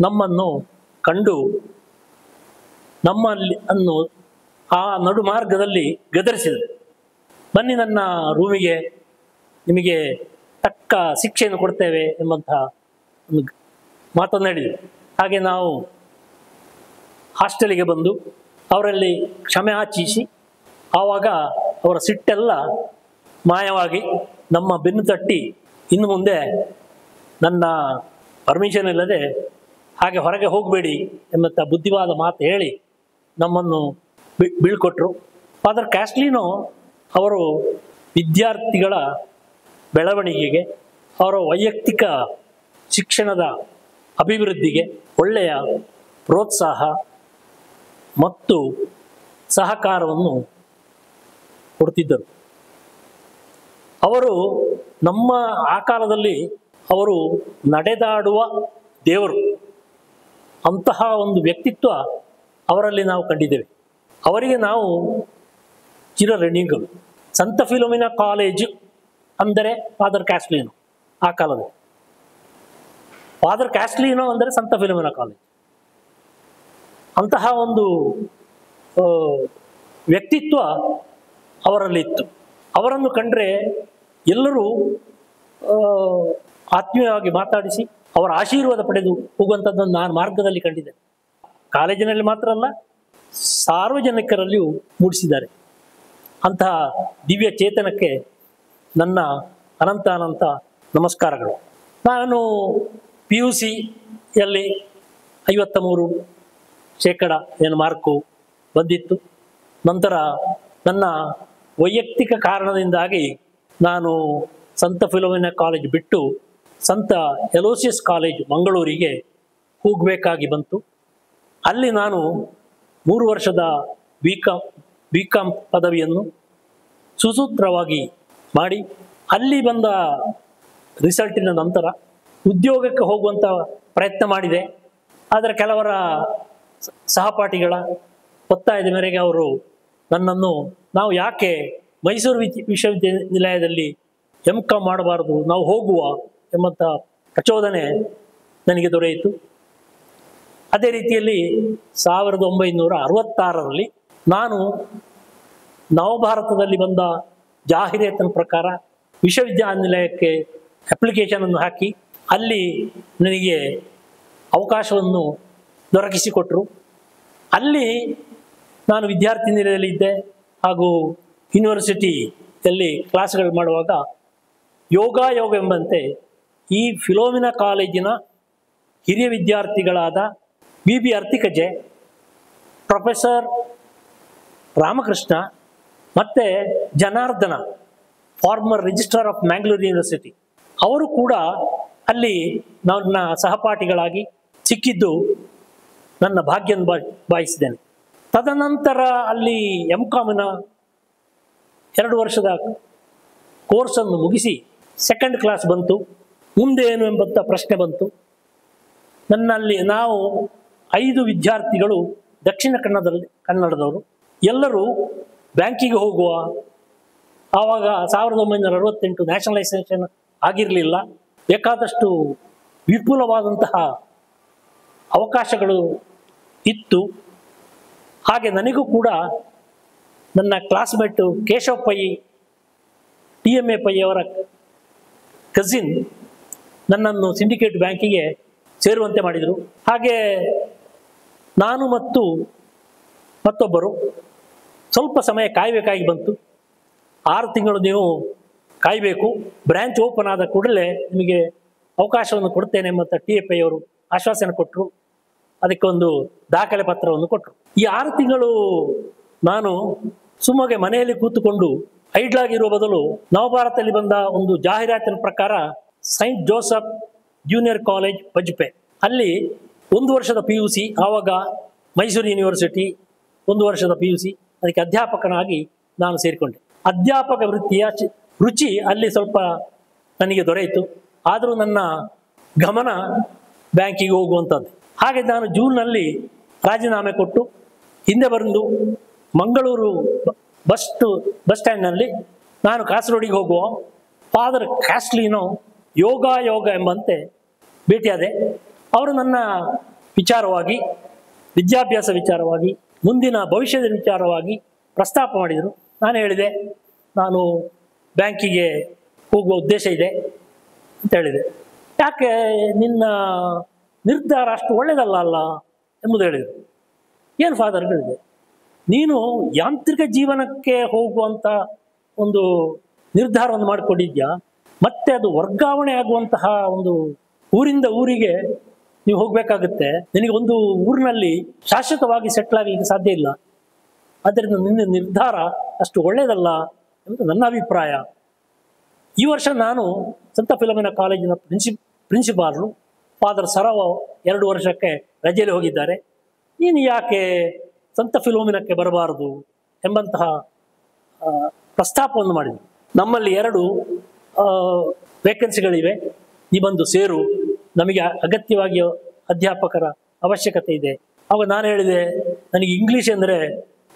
ನಮ್ಮನ್ನು ಕಂಡು ನಮ್ಮನ್ನು ಆ ನಡು ಮಾರ್ಗದಲ್ಲಿ ಗದರಿಸಿದರು. ಬನ್ನಿ ನನ್ನ ರೂಮಿಗೆ, ನಿಮಗೆ ತಕ್ಕ ಶಿಕ್ಷೆಯನ್ನು ಕೊಡ್ತೇವೆ ಎಂಬಂತಹ ಒಂದು ಮಾತನಾಡಿದರು. ಹಾಗೆ ನಾವು ಹಾಸ್ಟೆಲಿಗೆ ಬಂದು ಅವರಲ್ಲಿ ಕ್ಷಮೆ ಯಾಚಿಸಿ ಆವಾಗ ಅವರ ಸಿಟ್ಟೆಲ್ಲ ಮಾಯವಾಗಿ ನಮ್ಮ ಬೆನ್ನು ತಟ್ಟಿ ಇನ್ನು ಮುಂದೆ ನನ್ನ ಪರ್ಮಿಷನ್ ಇಲ್ಲದೆ ಹಾಗೆ ಹೊರಗೆ ಹೋಗಬೇಡಿ ಎಂಬಂಥ ಬುದ್ಧಿವಾದ ಮಾತು ಹೇಳಿ ನಮ್ಮನ್ನು ಬೀಳ್ಕೊಟ್ರು. ಫಾದರ್ ಕ್ಯಾಸ್ಲಿನೋ ಅವರು ವಿದ್ಯಾರ್ಥಿಗಳ ಬೆಳವಣಿಗೆಗೆ, ಅವರ ವೈಯಕ್ತಿಕ ಶಿಕ್ಷಣದ ಅಭಿವೃದ್ಧಿಗೆ ಒಳ್ಳೆಯ ಪ್ರೋತ್ಸಾಹ ಮತ್ತು ಸಹಕಾರವನ್ನು ಕೊಡ್ತಿದ್ದರು. ಅವರು ನಮ್ಮ ಆ ಕಾಲದಲ್ಲಿ ಅವರು ನಡೆದಾಡುವ ದೇವರು. ಅಂತಹ ಒಂದು ವ್ಯಕ್ತಿತ್ವ ಅವರಲ್ಲಿ ನಾವು ಕಂಡಿದ್ದೇವೆ. ಅವರಿಗೆ ನಾವು ಚಿರಋಣಿಗಳು. ಸಂತ ಫಿಲೋಮಿನಾ ಕಾಲೇಜು ಅಂದರೆ ಫಾದರ್ ಕ್ಯಾಸ್ಲಿನೋ. ಆ ಕಾಲದಲ್ಲಿ ಫಾದರ್ ಕ್ಯಾಸ್ಲಿನೋ ಅಂದರೆ ಸಂತ ಫಿಲೋಮಿನಾ ಕಾಲೇಜ್. ಅಂತಹ ಒಂದು ವ್ಯಕ್ತಿತ್ವ ಅವರಲ್ಲಿತ್ತು. ಅವರನ್ನು ಕಂಡ್ರೆ ಎಲ್ಲರೂ ಆತ್ಮೀಯವಾಗಿ ಮಾತಾಡಿಸಿ ಅವರ ಆಶೀರ್ವಾದ ಪಡೆದು ಹೋಗುವಂಥದ್ದನ್ನು ನಾನು ಮಾರ್ಗದಲ್ಲಿ ಕಂಡಿದ್ದೆ. ಕಾಲೇಜಿನಲ್ಲಿ ಮಾತ್ರ ಅಲ್ಲ, ಸಾರ್ವಜನಿಕರಲ್ಲಿಯೂ ಮೂಡಿಸಿದ್ದಾರೆ. ಅಂತಹ ದಿವ್ಯ ಚೇತನಕ್ಕೆ ನನ್ನ ಅನಂತ ನಮಸ್ಕಾರಗಳು. ನಾನು PUCಯಲ್ಲಿ 53% ಮಾರ್ಕು ಬಂದಿತ್ತು. ನಂತರ ನನ್ನ ವೈಯಕ್ತಿಕ ಕಾರಣದಿಂದಾಗಿ ನಾನು ಸಂತ ಫಿಲೋಮಿನಾ ಕಾಲೇಜ್ ಬಿಟ್ಟು ಸಂತ ಎಲೋಸಿಯಸ್ ಕಾಲೇಜ್ ಮಂಗಳೂರಿಗೆ ಹೋಗಬೇಕಾಗಿ ಬಂತು. ಅಲ್ಲಿ ನಾನು 3 ವರ್ಷದ BCom ಪದವಿಯನ್ನು ಸುಸೂತ್ರವಾಗಿ ಮಾಡಿ ಅಲ್ಲಿ ಬಂದ ರಿಸಲ್ಟಿನ ನಂತರ ಉದ್ಯೋಗಕ್ಕೆ ಹೋಗುವಂಥ ಪ್ರಯತ್ನ ಮಾಡಿದೆ. ಆದರೆ ಕೆಲವರ ಸಹಪಾಠಿಗಳ ಒತ್ತಾಯದ ಮೇರೆಗೆ ಅವರು ನನ್ನನ್ನು ನಾವು ಯಾಕೆ ಮೈಸೂರು ವಿಶ್ವವಿದ್ಯಾನಿಲಯದಲ್ಲಿ MCom ಮಾಡಬಾರದು, ನಾವು ಹೋಗುವ ಎಂಬಂಥ ಪ್ರಚೋದನೆ ನನಗೆ ದೊರೆಯಿತು. ಅದೇ ರೀತಿಯಲ್ಲಿ 1966ರಲ್ಲಿ ನಾನು ನವಭಾರತದಲ್ಲಿ ಬಂದ ಜಾಹೀರಾತಿನ ಪ್ರಕಾರ ವಿಶ್ವವಿದ್ಯಾನಿಲಯಕ್ಕೆ ಅಪ್ಲಿಕೇಶನ್ ಅನ್ನು ಹಾಕಿ ಅಲ್ಲಿ ನನಗೆ ಅವಕಾಶವನ್ನು ದೊರಕಿಸಿಕೊಟ್ರು. ಅಲ್ಲಿ ನಾನು ವಿದ್ಯಾರ್ಥಿ ನಿಲಯದಲ್ಲಿದ್ದೆ ಹಾಗೂ ಯೂನಿವರ್ಸಿಟಿಯಲ್ಲಿ ಕ್ಲಾಸ್ಗಳು ಮಾಡುವಾಗ ಯೋಗ ಎಂಬಂತೆ ಈ ಫಿಲೋಮಿನಾ ಕಾಲೇಜಿನ ಹಿರಿಯ ವಿದ್ಯಾರ್ಥಿಗಳಾದ BB ಅರ್ತಿಕಜೆ, ಪ್ರೊಫೆಸರ್ ರಾಮಕೃಷ್ಣ ಮತ್ತು Janardhana, former registrar of Mangalore university, ಅವರು ಕೂಡ ಅಲ್ಲಿ ನನ್ನ ಸಹಪಾಠಿಗಳಾಗಿ ಸಿಕ್ಕಿದ್ದು ನನ್ನ ಭಾಗ್ಯವನ್ನು ಭಾವಿಸಿದ್ದೇನೆ. ತದನಂತರ ಅಲ್ಲಿ MComನ 2 ವರ್ಷದ ಕೋರ್ಸನ್ನು ಮುಗಿಸಿ ಸೆಕೆಂಡ್ ಕ್ಲಾಸ್ ಬಂತು. ಮುಂದೆ ಏನು ಎಂಬಂಥ ಪ್ರಶ್ನೆ ಬಂತು. ನನ್ನಲ್ಲಿ ನಾವು 5 ವಿದ್ಯಾರ್ಥಿಗಳು ದಕ್ಷಿಣ ಕನ್ನಡದವರು, ಎಲ್ಲರೂ ಬ್ಯಾಂಕಿಗೆ ಹೋಗುವ. ಆವಾಗ 1968 ನ್ಯಾಷನಲೈಸೇಷನ್ ಆಗಿರಲಿಲ್ಲ. ಬೇಕಾದಷ್ಟು ವಿಪುಲವಾದಂತಹ ಅವಕಾಶಗಳು ಇತ್ತು. ಹಾಗೆ ನನಗೂ ಕೂಡ ನನ್ನ ಕ್ಲಾಸ್ಮೇಟು ಕೇಶವ್ ಪೈ, TMA ಪೈ ಅವರ ಕಸಿನ್ ನನ್ನನ್ನು ಸಿಂಡಿಕೇಟ್ ಬ್ಯಾಂಕಿಗೆ ಸೇರುವಂತೆ ಮಾಡಿದರು. ಹಾಗೆ ನಾನು ಮತ್ತು ಮತ್ತೊಬ್ಬರು ಸ್ವಲ್ಪ ಸಮಯ ಕಾಯಬೇಕಾಗಿ ಬಂತು. 6 ತಿಂಗಳು ನೀವು ಕಾಯಬೇಕು, ಬ್ರ್ಯಾಂಚ್ ಓಪನ್ ಆದ ಕೂಡಲೇ ನಿಮಗೆ ಅವಕಾಶವನ್ನು ಕೊಡ್ತೇನೆ ಎಂಬಂತ TFI ಅವರು ಆಶ್ವಾಸನೆ ಕೊಟ್ಟರು. ಅದಕ್ಕೆ ಒಂದು ದಾಖಲೆ ಪತ್ರವನ್ನು ಕೊಟ್ಟರು. ಈ 6 ತಿಂಗಳು ನಾನು ಸುಮ್ಮಗೆ ಮನೆಯಲ್ಲಿ ಕೂತುಕೊಂಡು ಐಡ್ಲಾಗಿರುವ ಬದಲು ನವಭಾರತದಲ್ಲಿ ಬಂದ ಒಂದು ಜಾಹೀರಾತಿನ ಪ್ರಕಾರ ಸೈಂಟ್ ಜೋಸಫ್ ಜೂನಿಯರ್ ಕಾಲೇಜ್ ಪಜ್ಪೆ ಅಲ್ಲಿ 1 ವರ್ಷದ PUC, ಆವಾಗ ಮೈಸೂರು ಯೂನಿವರ್ಸಿಟಿ 1 ವರ್ಷದ PUC, ಅದಕ್ಕೆ ಅಧ್ಯಾಪಕನಾಗಿ ನಾನು ಸೇರಿಕೊಂಡೆ. ಅಧ್ಯಾಪಕ ವೃತ್ತಿಯ ರುಚಿ ಅಲ್ಲಿ ಸ್ವಲ್ಪ ನನಗೆ ದೊರೆಯಿತು. ಆದರೂ ನನ್ನ ಗಮನ ಬ್ಯಾಂಕಿಗೆ ಹೋಗುವಂಥದ್ದು. ಹಾಗೆ ನಾನು ಜೂನ್ನಲ್ಲಿ ರಾಜೀನಾಮೆ ಕೊಟ್ಟು ಹಿಂದೆ ಬಂದು ಮಂಗಳೂರು ಬಸ್ ಸ್ಟ್ಯಾಂಡ್ನಲ್ಲಿ ನಾನು ಕಾಸರಗೋಡಿಗೆ ಹೋಗುವ ಫಾದರ್ ಕ್ಯಾಸ್ಟ್ಲಿನೋ ಯೋಗ ಎಂಬಂತೆ ಭೇಟಿಯಾದೆ. ಅವರು ನನ್ನ ವಿಚಾರವಾಗಿ, ವಿದ್ಯಾಭ್ಯಾಸ ವಿಚಾರವಾಗಿ, ಮುಂದಿನ ಭವಿಷ್ಯದ ವಿಚಾರವಾಗಿ ಪ್ರಸ್ತಾಪ ಮಾಡಿದರು. ನಾನು ಹೇಳಿದೆ, ನಾನು ಬ್ಯಾಂಕಿಗೆ ಹೋಗುವ ಉದ್ದೇಶ ಇದೆ ಅಂತ ಹೇಳಿದೆ. ಯಾಕೆ ನಿನ್ನ ನಿರ್ಧಾರ ಅಷ್ಟು ಒಳ್ಳೆಯದಲ್ಲ ಅಲ್ಲ ಎಂಬುದು ಹೇಳಿದರು. ಏನು ಫಾದರ್ ಹೇಳಿದೆ, ನೀನು ಯಾಂತ್ರಿಕ ಜೀವನಕ್ಕೆ ಹೋಗುವಂಥ ಒಂದು ನಿರ್ಧಾರವನ್ನು ಮಾಡಿಕೊಂಡಿದ್ಯಾ, ಮತ್ತೆ ಅದು ವರ್ಗಾವಣೆ ಆಗುವಂತಹ ಒಂದು ಊರಿಂದ ಊರಿಗೆ ನೀವು ಹೋಗಬೇಕಾಗುತ್ತೆ. ನಿನಗೆ ಒಂದು ಊರಿನಲ್ಲಿ ಶಾಶ್ವತವಾಗಿ ಸೆಟ್ಲ್ ಆಗಲಿಕ್ಕೆ ಸಾಧ್ಯ ಇಲ್ಲ. ಆದ್ದರಿಂದ ನಿನ್ನ ನಿರ್ಧಾರ ಅಷ್ಟು ಒಳ್ಳೆಯದಲ್ಲ ಎಂದು ನನ್ನ ಅಭಿಪ್ರಾಯ. ಈ ವರ್ಷ ನಾನು ಸಂತ ಫಿಲೋಮಿನಾ ಕಾಲೇಜಿನ ಪ್ರಿನ್ಸಿಪಾಲರು ಫಾದರ್ ಸರವ 2 ವರ್ಷಕ್ಕೆ ರಜೆಯಲ್ಲಿ ಹೋಗಿದ್ದಾರೆ. ನೀನು ಯಾಕೆ ಸಂತ ಫಿಲೋಮಿನಕ್ಕೆ ಬರಬಾರದು ಎಂಬಂತಹ ಪ್ರಸ್ತಾಪವನ್ನು ಮಾಡಿದರು. ನಮ್ಮಲ್ಲಿ 2 ವೇಕೆನ್ಸಿಗಳಿವೆ, ನೀ ಬಂದು ಸೇರು, ನಮಗೆ ಅಗತ್ಯವಾಗಿ ಅಧ್ಯಾಪಕರ ಅವಶ್ಯಕತೆ ಇದೆ. ಆವಾಗ ನಾನು ಹೇಳಿದೆ, ನನಗೆ ಇಂಗ್ಲೀಷ್ ಅಂದರೆ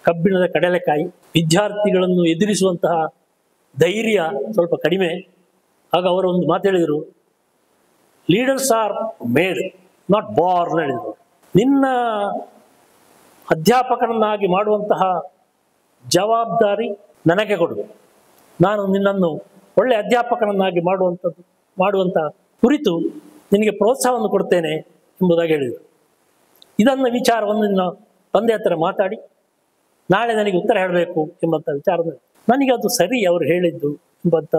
ಕಬ್ಬಿಣದ ಕಡಲೆಕಾಯಿ, ವಿದ್ಯಾರ್ಥಿಗಳನ್ನು ಎದುರಿಸುವಂತಹ ಧೈರ್ಯ ಸ್ವಲ್ಪ ಕಡಿಮೆ. ಆಗ ಅವರು ಒಂದು ಮಾತು ಹೇಳಿದರು, leaders are made not Born ಹೇಳಿದರು. ನಿನ್ನ ಅಧ್ಯಾಪಕರನ್ನಾಗಿ ಮಾಡುವಂತಹ ಜವಾಬ್ದಾರಿ ನನಗೆ ಕೊಡು, ನಾನು ನಿನ್ನನ್ನು ಒಳ್ಳೆಯ ಅಧ್ಯಾಪಕರನ್ನಾಗಿ ಮಾಡುವಂಥ ಕುರಿತು ನಿನಗೆ ಪ್ರೋತ್ಸಾಹವನ್ನು ಕೊಡ್ತೇನೆ ಎಂಬುದಾಗಿ ಹೇಳಿದರು. ಇದನ್ನು ವಿಚಾರವನ್ನು ನಿನ್ನ ತಂದೆ ಹತ್ರ ಮಾತಾಡಿ ನಾಳೆ ನನಗೆ ಉತ್ತರ ಹೇಳಬೇಕು ಎಂಬಂಥ ವಿಚಾರದ ನನಗೆ ಅದು ಸರಿ ಅವರು ಹೇಳಿದ್ದು ಎಂಬಂತ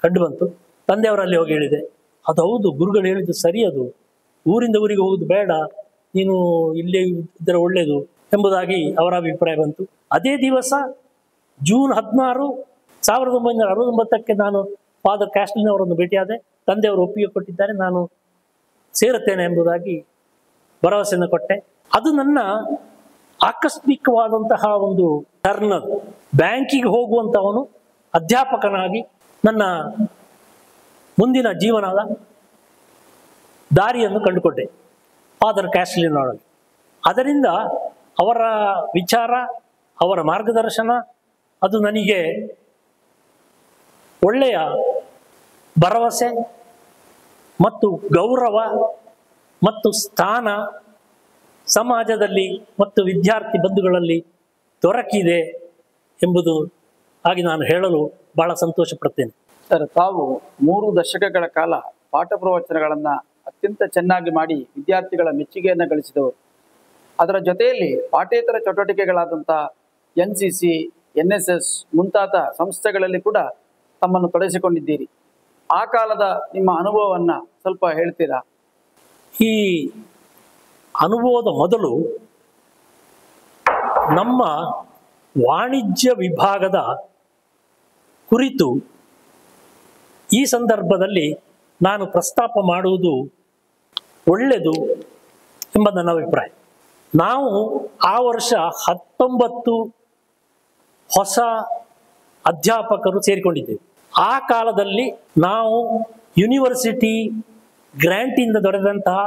ಕಂಡು ಬಂತು. ತಂದೆಯವರಲ್ಲಿ ಹೋಗಿ ಹೇಳಿದೆ, ಅದು ಹೌದು, ಗುರುಗಳು ಹೇಳಿದ್ದು ಸರಿ, ಅದು ಊರಿಂದ ಊರಿಗೆ ಹೋಗುದು ಬೇಡ, ನೀನು ಇಲ್ಲೇ ಇದ್ದರೆ ಒಳ್ಳೆಯದು ಎಂಬುದಾಗಿ ಅವರ ಅಭಿಪ್ರಾಯ ಬಂತು. ಅದೇ ದಿವಸ ಜೂನ್ 16, 1969ಕ್ಕೆ ನಾನು ಫಾದರ್ ಕ್ಯಾಸ್ಟ್ಲಿನ್ ಅವರನ್ನು ಭೇಟಿಯಾದೆ. ತಂದೆಯವರು ಒಪ್ಪಿಗೆ ಕೊಟ್ಟಿದ್ದಾರೆ, ನಾನು ಸೇರುತ್ತೇನೆ ಎಂಬುದಾಗಿ ಭರವಸೆಯನ್ನು ಕೊಟ್ಟೆ. ಅದು ನನ್ನ ಆಕಸ್ಮಿಕವಾದಂತಹ ಒಂದು ಟರ್ನ್. ಬ್ಯಾಂಕಿಗೆ ಹೋಗುವಂಥವನು ಅಧ್ಯಾಪಕನಾಗಿ ನನ್ನ ಮುಂದಿನ ಜೀವನದ ದಾರಿಯನ್ನು ಕಂಡುಕೊಂಡೆ ಫಾದರ್ ಕ್ಯಾಸ್ಲಿನೊಳಗೆ. ಅದರಿಂದ ಅವರ ವಿಚಾರ, ಅವರ ಮಾರ್ಗದರ್ಶನ ಅದು ನನಗೆ ಒಳ್ಳೆಯ ಭರವಸೆ ಮತ್ತು ಗೌರವ ಮತ್ತು ಸ್ಥಾನ ಸಮಾಜದಲ್ಲಿ ಮತ್ತು ವಿದ್ಯಾರ್ಥಿ ಬಂಧುಗಳಲ್ಲಿ ದೊರಕಿದೆ ಎಂಬುದು ಆಗಿ ನಾನು ಹೇಳಲು ಬಹಳ ಸಂತೋಷ ಪಡ್ತೇನೆ. ಸರ್, ತಾವು 3 ದಶಕಗಳ ಕಾಲ ಪಾಠ ಪ್ರವಚನಗಳನ್ನು ಅತ್ಯಂತ ಚೆನ್ನಾಗಿ ಮಾಡಿ ವಿದ್ಯಾರ್ಥಿಗಳ ಮೆಚ್ಚುಗೆಯನ್ನು ಗಳಿಸಿದವರು. ಅದರ ಜೊತೆಯಲ್ಲಿ ಪಾಠೇತರ ಚಟುವಟಿಕೆಗಳಾದಂಥ NCC, NSS ಮುಂತಾದ ಸಂಸ್ಥೆಗಳಲ್ಲಿ ಕೂಡ ತಮ್ಮನ್ನು ತೊಡಗಿಸಿಕೊಂಡಿದ್ದೀರಿ. ಆ ಕಾಲದ ನಿಮ್ಮ ಅನುಭವವನ್ನು ಸ್ವಲ್ಪ ಹೇಳ್ತೀರಾ? ಈ ಅನುಭವದ ಮೊದಲು ನಮ್ಮ ವಾಣಿಜ್ಯ ವಿಭಾಗದ ಕುರಿತು ಈ ಸಂದರ್ಭದಲ್ಲಿ ನಾನು ಪ್ರಸ್ತಾಪ ಮಾಡುವುದು ಒಳ್ಳೆಯದು ಎಂಬ ನನ್ನ ಅಭಿಪ್ರಾಯ. ನಾವು ಆ ವರ್ಷ 19 ಹೊಸ ಅಧ್ಯಾಪಕರು ಸೇರಿಕೊಂಡಿದ್ದೇವೆ. ಆ ಕಾಲದಲ್ಲಿ ನಾವು ಯೂನಿವರ್ಸಿಟಿ ಗ್ರ್ಯಾಂಟಿಂದ ದೊರೆದಂತಹ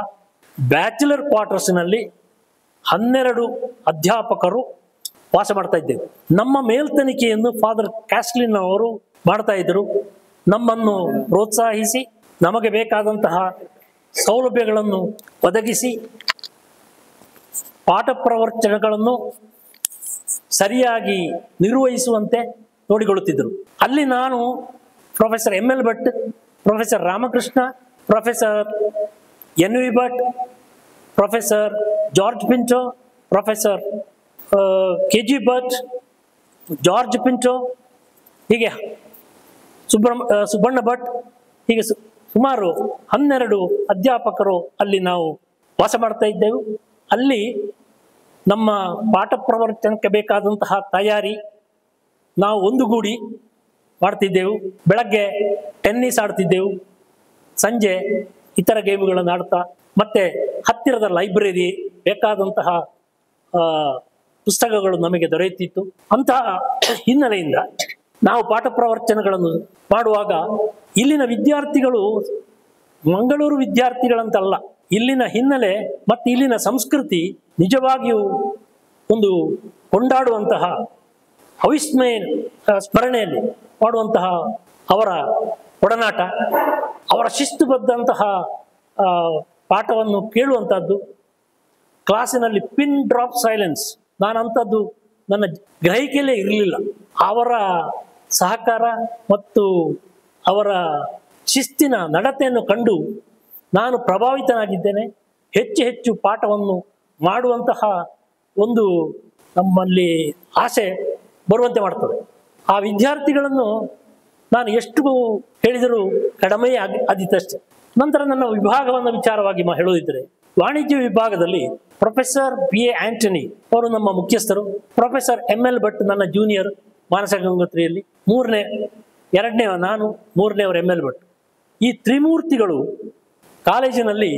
ಬ್ಯಾಚುಲರ್ ಕ್ವಾರ್ಟರ್ಸ್ನಲ್ಲಿ 12 ಅಧ್ಯಾಪಕರು ವಾಸ ಮಾಡ್ತಾ ಇದ್ದೇವೆ. ನಮ್ಮ ಮೇಲ್ತನಿಕೆಯನ್ನು ಫಾದರ್ ಕ್ಯಾಸ್ಲಿನ್ ಅವರು ಮಾಡ್ತಾ ಇದ್ದರು. ನಮ್ಮನ್ನು ಪ್ರೋತ್ಸಾಹಿಸಿ ನಮಗೆ ಬೇಕಾದಂತಹ ಸೌಲಭ್ಯಗಳನ್ನು ಒದಗಿಸಿ ಪಾಠ ಪ್ರವಚನಗಳನ್ನು ಸರಿಯಾಗಿ ನಿರ್ವಹಿಸುವಂತೆ ನೋಡಿಕೊಳ್ಳುತ್ತಿದ್ದರು. ಅಲ್ಲಿ ನಾನು professor ML Bhat, professor Ramakrishna, professor NV Bhat, professor George Pinto, professor KG Bhat, George Pinto, ಹೀಗೆ ಸುಬ್ಬಣ್ಣ ಭಟ್, ಹೀಗೆ ಸುಮಾರು 12 ಅಧ್ಯಾಪಕರು ಅಲ್ಲಿ ನಾವು ವಾಸ ಮಾಡ್ತಾ ಇದ್ದೆವು. ಅಲ್ಲಿ ನಮ್ಮ ಪಾಠ ಪ್ರವಚನಕ್ಕೆ ಬೇಕಾದಂತಹ ತಯಾರಿ ನಾವು ಒಂದುಗೂಡಿ ಮಾಡ್ತಿದ್ದೆವು. ಬೆಳಗ್ಗೆ ಟೆನ್ನಿಸ್ ಆಡ್ತಿದ್ದೆವು, ಸಂಜೆ ಇತರ ಗೇಮ್ಗಳನ್ನು ಆಡ್ತಾ, ಮತ್ತೆ ಹತ್ತಿರದ ಲೈಬ್ರರಿ ಬೇಕಾದಂತಹ ಪುಸ್ತಕಗಳು ನಮಗೆ ದೊರೆಯುತ್ತಿತ್ತು. ಅಂತಹ ಹಿನ್ನೆಲೆಯಿಂದ ನಾವು ಪಾಠ ಪ್ರವಚನಗಳನ್ನು ಮಾಡುವಾಗ ಇಲ್ಲಿನ ವಿದ್ಯಾರ್ಥಿಗಳು ಮಂಗಳೂರು ವಿದ್ಯಾರ್ಥಿಗಳಂತಲ್ಲ, ಇಲ್ಲಿನ ಹಿನ್ನೆಲೆ ಮತ್ತು ಇಲ್ಲಿನ ಸಂಸ್ಕೃತಿ ನಿಜವಾಗಿಯೂ ಒಂದು ಕೊಂಡಾಡುವಂತಹ ಅವಿಸ್ಮಯ ಸ್ಮರಣೆಯಲ್ಲಿ ಮಾಡುವಂತಹ ಅವರ ಒಡನಾಟ, ಅವರ ಶಿಸ್ತುಬದ್ಧಂತಹ ಪಾಠವನ್ನು ಕೇಳುವಂಥದ್ದು, ಕ್ಲಾಸಿನಲ್ಲಿ ಪಿನ್ ಡ್ರಾಪ್ ಸೈಲೆನ್ಸ್, ನಾನಂಥದ್ದು ನನ್ನ ಗ್ರಹಿಕೆಯಲ್ಲೇ ಇರಲಿಲ್ಲ. ಅವರ ಸಹಕಾರ ಮತ್ತು ಅವರ ಶಿಸ್ತಿನ ನಡತೆಯನ್ನು ಕಂಡು ನಾನು ಪ್ರಭಾವಿತನಾಗಿದ್ದೇನೆ. ಹೆಚ್ಚು ಹೆಚ್ಚು ಪಾಠವನ್ನು ಮಾಡುವಂತಹ ಒಂದು ನಮ್ಮಲ್ಲಿ ಆಸೆ ಬರುವಂತೆ ಮಾಡ್ತದೆ. ಆ ವಿದ್ಯಾರ್ಥಿಗಳನ್ನು ನಾನು ಎಷ್ಟು ಹೇಳಿದರೂ ಕಡಿಮೆ ಆದಿತ್ತಷ್ಟೆ. ನಂತರ ನನ್ನ ವಿಭಾಗವನ್ನು ವಿಚಾರವಾಗಿ ಹೇಳುವುದಿದ್ದರೆ, ವಾಣಿಜ್ಯ ವಿಭಾಗದಲ್ಲಿ ಪ್ರೊಫೆಸರ್ BA ಆಂಟನಿ ಅವರು ನಮ್ಮ ಮುಖ್ಯಸ್ಥರು, ಪ್ರೊಫೆಸರ್ ML ಭಟ್ ನನ್ನ ಜೂನಿಯರ್ ಮಾನಸ ಗಂಗೋತ್ರಿಯಲ್ಲಿ, ಎರಡನೇವ ನಾನು, ಮೂರನೇವರು ML ಭಟ್. ಈ ತ್ರಿಮೂರ್ತಿಗಳು ಕಾಲೇಜಿನಲ್ಲಿ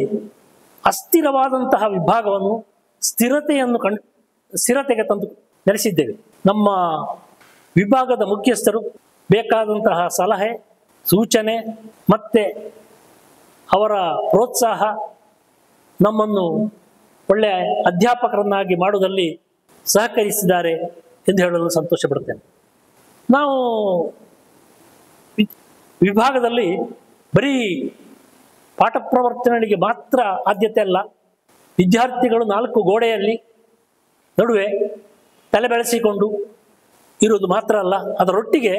ಅಸ್ಥಿರವಾದಂತಹ ವಿಭಾಗವನ್ನು ಸ್ಥಿರತೆಗೆ ತಂದು ನಡೆಸಿದ್ದೇವೆ. ನಮ್ಮ ವಿಭಾಗದ ಮುಖ್ಯಸ್ಥರು ಬೇಕಾದಂತಹ ಸಲಹೆ, ಸೂಚನೆ ಮತ್ತೆ ಅವರ ಪ್ರೋತ್ಸಾಹ ನಮ್ಮನ್ನು ಒಳ್ಳೆಯ ಅಧ್ಯಾಪಕರನ್ನಾಗಿ ಮಾಡುವುದರಲ್ಲಿ ಸಹಕರಿಸಿದ್ದಾರೆ ಎಂದು ಹೇಳಲು ಸಂತೋಷ ಪಡುತ್ತೇನೆ. ನಾವು ವಿಭಾಗದಲ್ಲಿ ಬರೀ ಪಾಠ ಪ್ರವರ್ತನೆಗಳಿಗೆ ಮಾತ್ರ ಆದ್ಯತೆ ಅಲ್ಲ, ವಿದ್ಯಾರ್ಥಿಗಳು 4 ಗೋಡೆಯಲ್ಲಿ ನಡುವೆ ತಲೆ ಬೆಳೆಸಿಕೊಂಡು ಇರುವುದು ಮಾತ್ರ ಅಲ್ಲ, ಅದರೊಟ್ಟಿಗೆ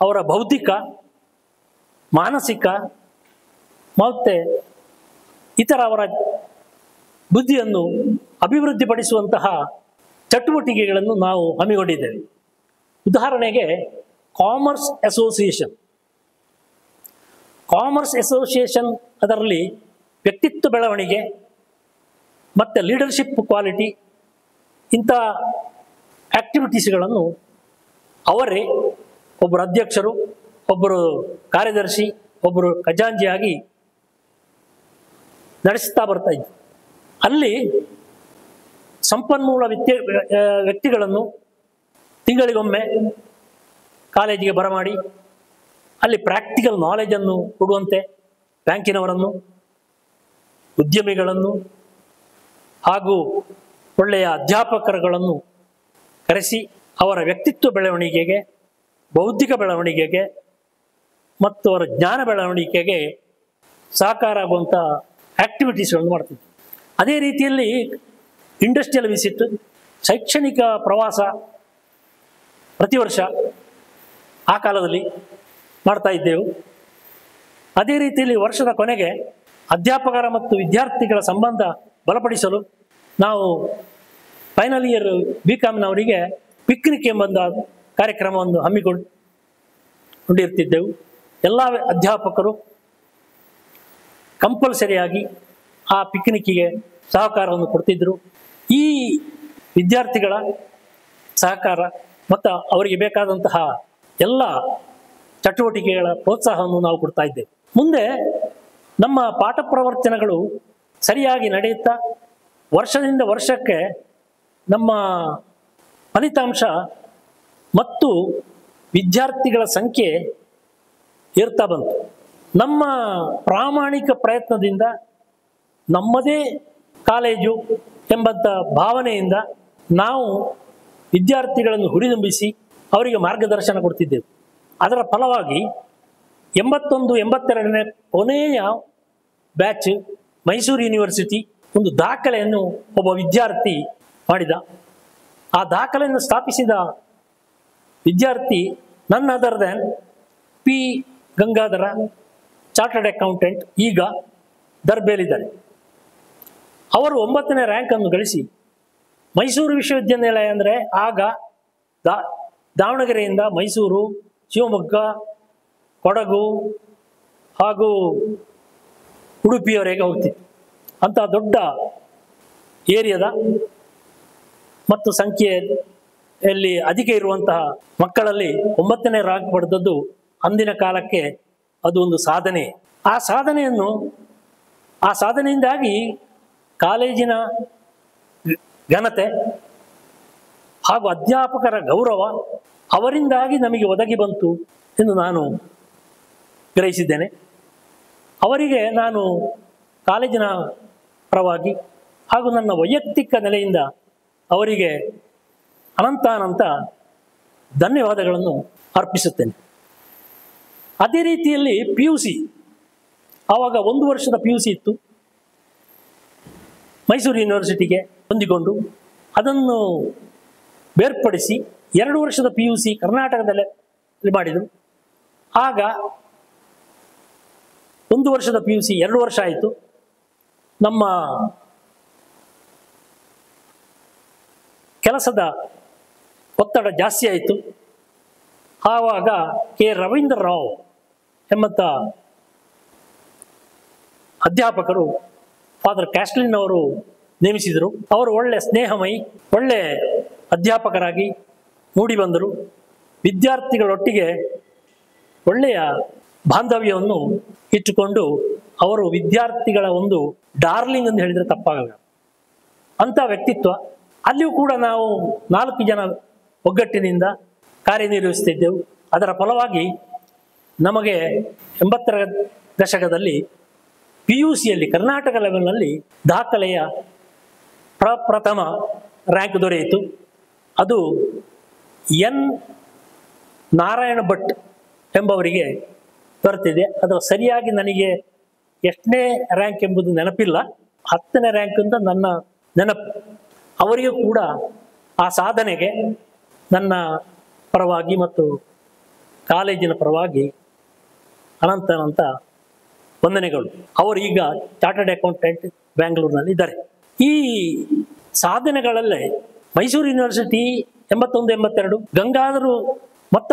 ಅವರ ಬೌದ್ಧಿಕ, ಮಾನಸಿಕ ಮತ್ತೆ ಇತರ ಅವರ ಬುದ್ಧಿಯನ್ನು ಅಭಿವೃದ್ಧಿಪಡಿಸುವಂತಹ ಚಟುವಟಿಕೆಗಳನ್ನು ನಾವು ಹಮ್ಮಿಕೊಂಡಿದ್ದೇವೆ. ಉದಾಹರಣೆಗೆ ಕಾಮರ್ಸ್ ಅಸೋಸಿಯೇಷನ್ ಅದರಲ್ಲಿ ವ್ಯಕ್ತಿತ್ವ ಬೆಳವಣಿಗೆ ಮತ್ತು ಲೀಡರ್ಶಿಪ್ ಕ್ವಾಲಿಟಿ ಇಂಥ ಆಕ್ಟಿವಿಟೀಸ್ಗಳನ್ನು ಅವರೇ ಒಬ್ಬರು ಅಧ್ಯಕ್ಷರು, ಒಬ್ಬರು ಕಾರ್ಯದರ್ಶಿ, ಒಬ್ಬರು ಖಜಾಂಚಿಯಾಗಿ ನಡೆಸ್ತಾ ಬರ್ತಾ ಇದ್ದರು. ಅಲ್ಲಿ ಸಂಪನ್ಮೂಲ ವ್ಯಕ್ತಿಗಳನ್ನು ತಿಂಗಳಿಗೊಮ್ಮೆ ಕಾಲೇಜಿಗೆ ಬರಮಾಡಿ ಅಲ್ಲಿ ಪ್ರಾಕ್ಟಿಕಲ್ ನಾಲೆಜನ್ನು ಕೊಡುವಂತೆ ಬ್ಯಾಂಕಿನವರನ್ನು ಉದ್ಯಮಿಗಳನ್ನು ಹಾಗೂ ಒಳ್ಳೆಯ ಅಧ್ಯಾಪಕರುಗಳನ್ನು ಕರೆಸಿ ಅವರ ವ್ಯಕ್ತಿತ್ವ ಬೆಳವಣಿಗೆಗೆ, ಬೌದ್ಧಿಕ ಬೆಳವಣಿಗೆಗೆ ಮತ್ತು ಅವರ ಜ್ಞಾನ ಬೆಳವಣಿಗೆಗೆ ಸಹಕಾರ ಆಗುವಂಥ ಆ್ಯಕ್ಟಿವಿಟೀಸ್ಗಳನ್ನು ಮಾಡ್ತಿದ್ವಿ. ಅದೇ ರೀತಿಯಲ್ಲಿ ಇಂಡಸ್ಟ್ರಿಯಲ್ ವಿಸಿಟ್, ಶೈಕ್ಷಣಿಕ ಪ್ರವಾಸ ಪ್ರತಿ ವರ್ಷ ಆ ಕಾಲದಲ್ಲಿ ಮಾಡ್ತಾ ಇದ್ದೆವು. ಅದೇ ರೀತಿಯಲ್ಲಿ ವರ್ಷದ ಕೊನೆಗೆ ಅಧ್ಯಾಪಕರ ಮತ್ತು ವಿದ್ಯಾರ್ಥಿಗಳ ಸಂಬಂಧ ಬಲಪಡಿಸಲು ನಾವು ಫೈನಲ್ ಇಯರ್ BComನವರಿಗೆ ಪಿಕ್ನಿಕ್ ಎಂಬ ಕಾರ್ಯಕ್ರಮವನ್ನು ಹಮ್ಮಿಕೊಂಡಿರ್ತಿದ್ದೆವು. ಎಲ್ಲ ಅಧ್ಯಾಪಕರು ಕಂಪಲ್ಸರಿಯಾಗಿ ಆ ಪಿಕ್ನಿಕ್ಕಿಗೆ ಸಹಕಾರವನ್ನು ಕೊಡ್ತಿದ್ದರು. ಈ ವಿದ್ಯಾರ್ಥಿಗಳ ಸಹಕಾರ ಮತ್ತು ಅವರಿಗೆ ಬೇಕಾದಂತಹ ಎಲ್ಲ ಚಟುವಟಿಕೆಗಳ ಪ್ರೋತ್ಸಾಹವನ್ನು ನಾವು ಕೊಡ್ತಾ ಇದ್ದೇವೆ. ಮುಂದೆ ನಮ್ಮ ಪಾಠ ಪ್ರವಚನಗಳು ಸರಿಯಾಗಿ ನಡೆಯುತ್ತಾ ವರ್ಷದಿಂದ ವರ್ಷಕ್ಕೆ ನಮ್ಮ ಫಲಿತಾಂಶ ಮತ್ತು ವಿದ್ಯಾರ್ಥಿಗಳ ಸಂಖ್ಯೆ ಏರ್ತಾ ಬಂತು. ನಮ್ಮ ಪ್ರಾಮಾಣಿಕ ಪ್ರಯತ್ನದಿಂದ ನಮ್ಮದೇ ಕಾಲೇಜು ಎಂಬಂಥ ಭಾವನೆಯಿಂದ ನಾವು ವಿದ್ಯಾರ್ಥಿಗಳನ್ನು ಹುರಿದುಂಬಿಸಿ ಅವರಿಗೆ ಮಾರ್ಗದರ್ಶನ ಕೊಡ್ತಿದ್ದೆವು. ಅದರ ಫಲವಾಗಿ 81-82ನೇ ಕೊನೆಯ ಬ್ಯಾಚ್ ಮೈಸೂರು ಯೂನಿವರ್ಸಿಟಿ ಒಂದು ದಾಖಲೆಯನ್ನು ಒಬ್ಬ ವಿದ್ಯಾರ್ಥಿ ಮಾಡಿದ. ಆ ದಾಖಲೆಯನ್ನು ಸ್ಥಾಪಿಸಿದ ವಿದ್ಯಾರ್ಥಿ none other than P. Gangadhara, chartered accountant, ಈಗ ದರ್ಬೇಲಿದ್ದಾರೆ. ಅವರು 9ನೇ ರ್ಯಾಂಕನ್ನು ಗಳಿಸಿ ಮೈಸೂರು ವಿಶ್ವವಿದ್ಯಾನಿಲಯ ಅಂದರೆ ಆಗ ದಾವಣಗೆರೆಯಿಂದ ಮೈಸೂರು, ಶಿವಮೊಗ್ಗ, ಕೊಡಗು ಹಾಗೂ ಉಡುಪಿಯವರೆಗೆ ಹೋಗ್ತಿತ್ತು. ಅಂತಹ ದೊಡ್ಡ ಏರಿಯಾದ ಮತ್ತು ಸಂಖ್ಯೆಯಲ್ಲಿ ಅಧಿಕ ಇರುವಂತಹ ಮಕ್ಕಳಲ್ಲಿ 9ನೇ ರ್ಯಾಂಕ್ ಪಡೆದದ್ದು ಅಂದಿನ ಕಾಲಕ್ಕೆ ಅದು ಒಂದು ಸಾಧನೆ. ಆ ಸಾಧನೆಯಿಂದಾಗಿ ಕಾಲೇಜಿನ ಘನತೆ ಹಾಗೂ ಅಧ್ಯಾಪಕರ ಗೌರವ ಅವರಿಂದಾಗಿ ನಮಗೆ ಒದಗಿ ಬಂತು ಎಂದು ನಾನು ಗ್ರಹಿಸಿದ್ದೇನೆ. ಅವರಿಗೆ ನಾನು ಕಾಲೇಜಿನ ಪರವಾಗಿ ಹಾಗೂ ನನ್ನ ವೈಯಕ್ತಿಕ ನೆಲೆಯಿಂದ ಅವರಿಗೆ ಅನಂತ ಧನ್ಯವಾದಗಳನ್ನು ಅರ್ಪಿಸುತ್ತೇನೆ. ಅದೇ ರೀತಿಯಲ್ಲಿ PUC, ಆವಾಗ 1 ವರ್ಷದ PUC ಇತ್ತು. ಮೈಸೂರು ಯೂನಿವರ್ಸಿಟಿಗೆ ಹೊಂದಿಕೊಂಡು ಅದನ್ನು ಬೇರ್ಪಡಿಸಿ 2 ವರ್ಷದ PUC ಕರ್ನಾಟಕದಲ್ಲಿ ಮಾಡಿದರು. ಆಗ 1 ವರ್ಷದ PUC 2 ವರ್ಷ ಆಯಿತು. ನಮ್ಮ ಕೆಲಸದ ಒತ್ತಡ ಜಾಸ್ತಿ ಆಯಿತು. ಆವಾಗ K. ರವೀಂದ್ರ ರಾವ್ ಎಂಬಂಥ ಅಧ್ಯಾಪಕರು ಫಾದರ್ ಕ್ಯಾಸ್ಟ್ಲಿನ್ ಅವರು ನೇಮಿಸಿದರು. ಅವರು ಒಳ್ಳೆ ಸ್ನೇಹಮಯಿ, ಒಳ್ಳೆ ಅಧ್ಯಾಪಕರಾಗಿ ಮೂಡಿ ಬಂದರು. ವಿದ್ಯಾರ್ಥಿಗಳೊಟ್ಟಿಗೆ ಒಳ್ಳೆಯ ಬಾಂಧವ್ಯವನ್ನು ಇಟ್ಟುಕೊಂಡು ಅವರು ವಿದ್ಯಾರ್ಥಿಗಳ ಒಂದು ಡಾರ್ಲಿಂಗ್ ಎಂದು ಹೇಳಿದರೆ ತಪ್ಪಾಗಲ್ಲ, ಅಂಥ ವ್ಯಕ್ತಿತ್ವ. ಅಲ್ಲಿಯೂ ಕೂಡ ನಾವು 4 ಜನ ಒಗ್ಗಟ್ಟಿನಿಂದ ಕಾರ್ಯನಿರ್ವಹಿಸುತ್ತಿದ್ದೆವು. ಅದರ ಫಲವಾಗಿ ನಮಗೆ 80ರ ದಶಕದಲ್ಲಿ PUCಯಲ್ಲಿ ಕರ್ನಾಟಕ ಲೆವೆಲ್ನಲ್ಲಿ ದಾಖಲೆಯ ಪ್ರಥಮ ರ್ಯಾಂಕ್ ದೊರೆಯಿತು. ಅದು N. ನಾರಾಯಣ ಭಟ್ ಎಂಬವರಿಗೆ ದೊರೆತಿದೆ. ಅದು ಸರಿಯಾಗಿ ನನಗೆ ಎಷ್ಟನೇ ರ್ಯಾಂಕ್ ಎಂಬುದು ನೆನಪಿಲ್ಲ, 10ನೇ ರ್ಯಾಂಕ್ ಅಂತ ನನ್ನ ನೆನಪು. ಅವರಿಗೂ ಕೂಡ ಆ ಸಾಧನೆಗೆ ನನ್ನ ಪರವಾಗಿ ಮತ್ತು ಕಾಲೇಜಿನ ಪರವಾಗಿ ಅನಂತ ವಂದನೆಗಳು. ಅವರು ಈಗ ಚಾರ್ಟರ್ಡ್ ಅಕೌಂಟೆಂಟ್ ಬ್ಯಾಂಗ್ಳೂರಿನಲ್ಲಿ ಇದ್ದಾರೆ. ಈ ಸಾಧನೆಗಳಲ್ಲೇ ಮೈಸೂರು ಯೂನಿವರ್ಸಿಟಿ 81-82, ಗಂಗಾಧರು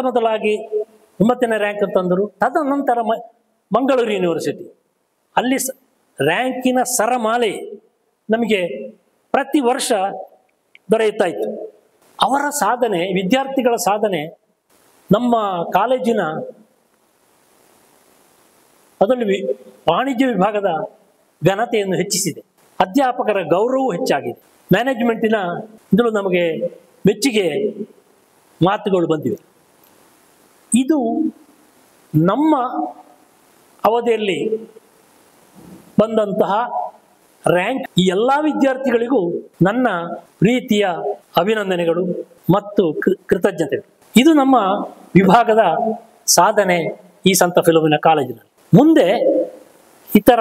ಮೊದಲಾಗಿ 9ನೇ ರ್ಯಾಂಕ್ ಅಂತಂದರು. ತದನಂತರ ಮಂಗಳೂರು ಯೂನಿವರ್ಸಿಟಿ, ಅಲ್ಲಿ ರ್ಯಾಂಕಿನ ಸರಮಾಲೆ ನಮಗೆ ಪ್ರತಿ ವರ್ಷ ದೊರೆಯುತ್ತಾ ಇತ್ತು. ಅವರ ಸಾಧನೆ, ವಿದ್ಯಾರ್ಥಿಗಳ ಸಾಧನೆ ನಮ್ಮ ಕಾಲೇಜಿನ ಅದರಲ್ಲಿ ವಾಣಿಜ್ಯ ವಿಭಾಗದ ಘನತೆಯನ್ನು ಹೆಚ್ಚಿಸಿದೆ. ಅಧ್ಯಾಪಕರ ಗೌರವವೂ ಹೆಚ್ಚಾಗಿದೆ. ಮ್ಯಾನೇಜ್ಮೆಂಟಿನ ಇಂದಲೂ ನಮಗೆ ಮೆಚ್ಚುಗೆ ಮಾತುಗಳು ಬಂದಿವೆ. ಇದು ನಮ್ಮ ಅವಧಿಯಲ್ಲಿ ಬಂದಂತಹ ರ್ಯಾಂಕ್, ಈ ಎಲ್ಲ ವಿದ್ಯಾರ್ಥಿಗಳಿಗೂ ನನ್ನ ಪ್ರೀತಿಯ ಅಭಿನಂದನೆಗಳು ಮತ್ತು ಕೃತಜ್ಞತೆಗಳು. ಇದು ನಮ್ಮ ವಿಭಾಗದ ಸಾಧನೆ ಈ ಸಂತ ಫಿಲೋಮಿನಾ ಕಾಲೇಜಿನಲ್ಲಿ. ಮುಂದೆ ಇತರ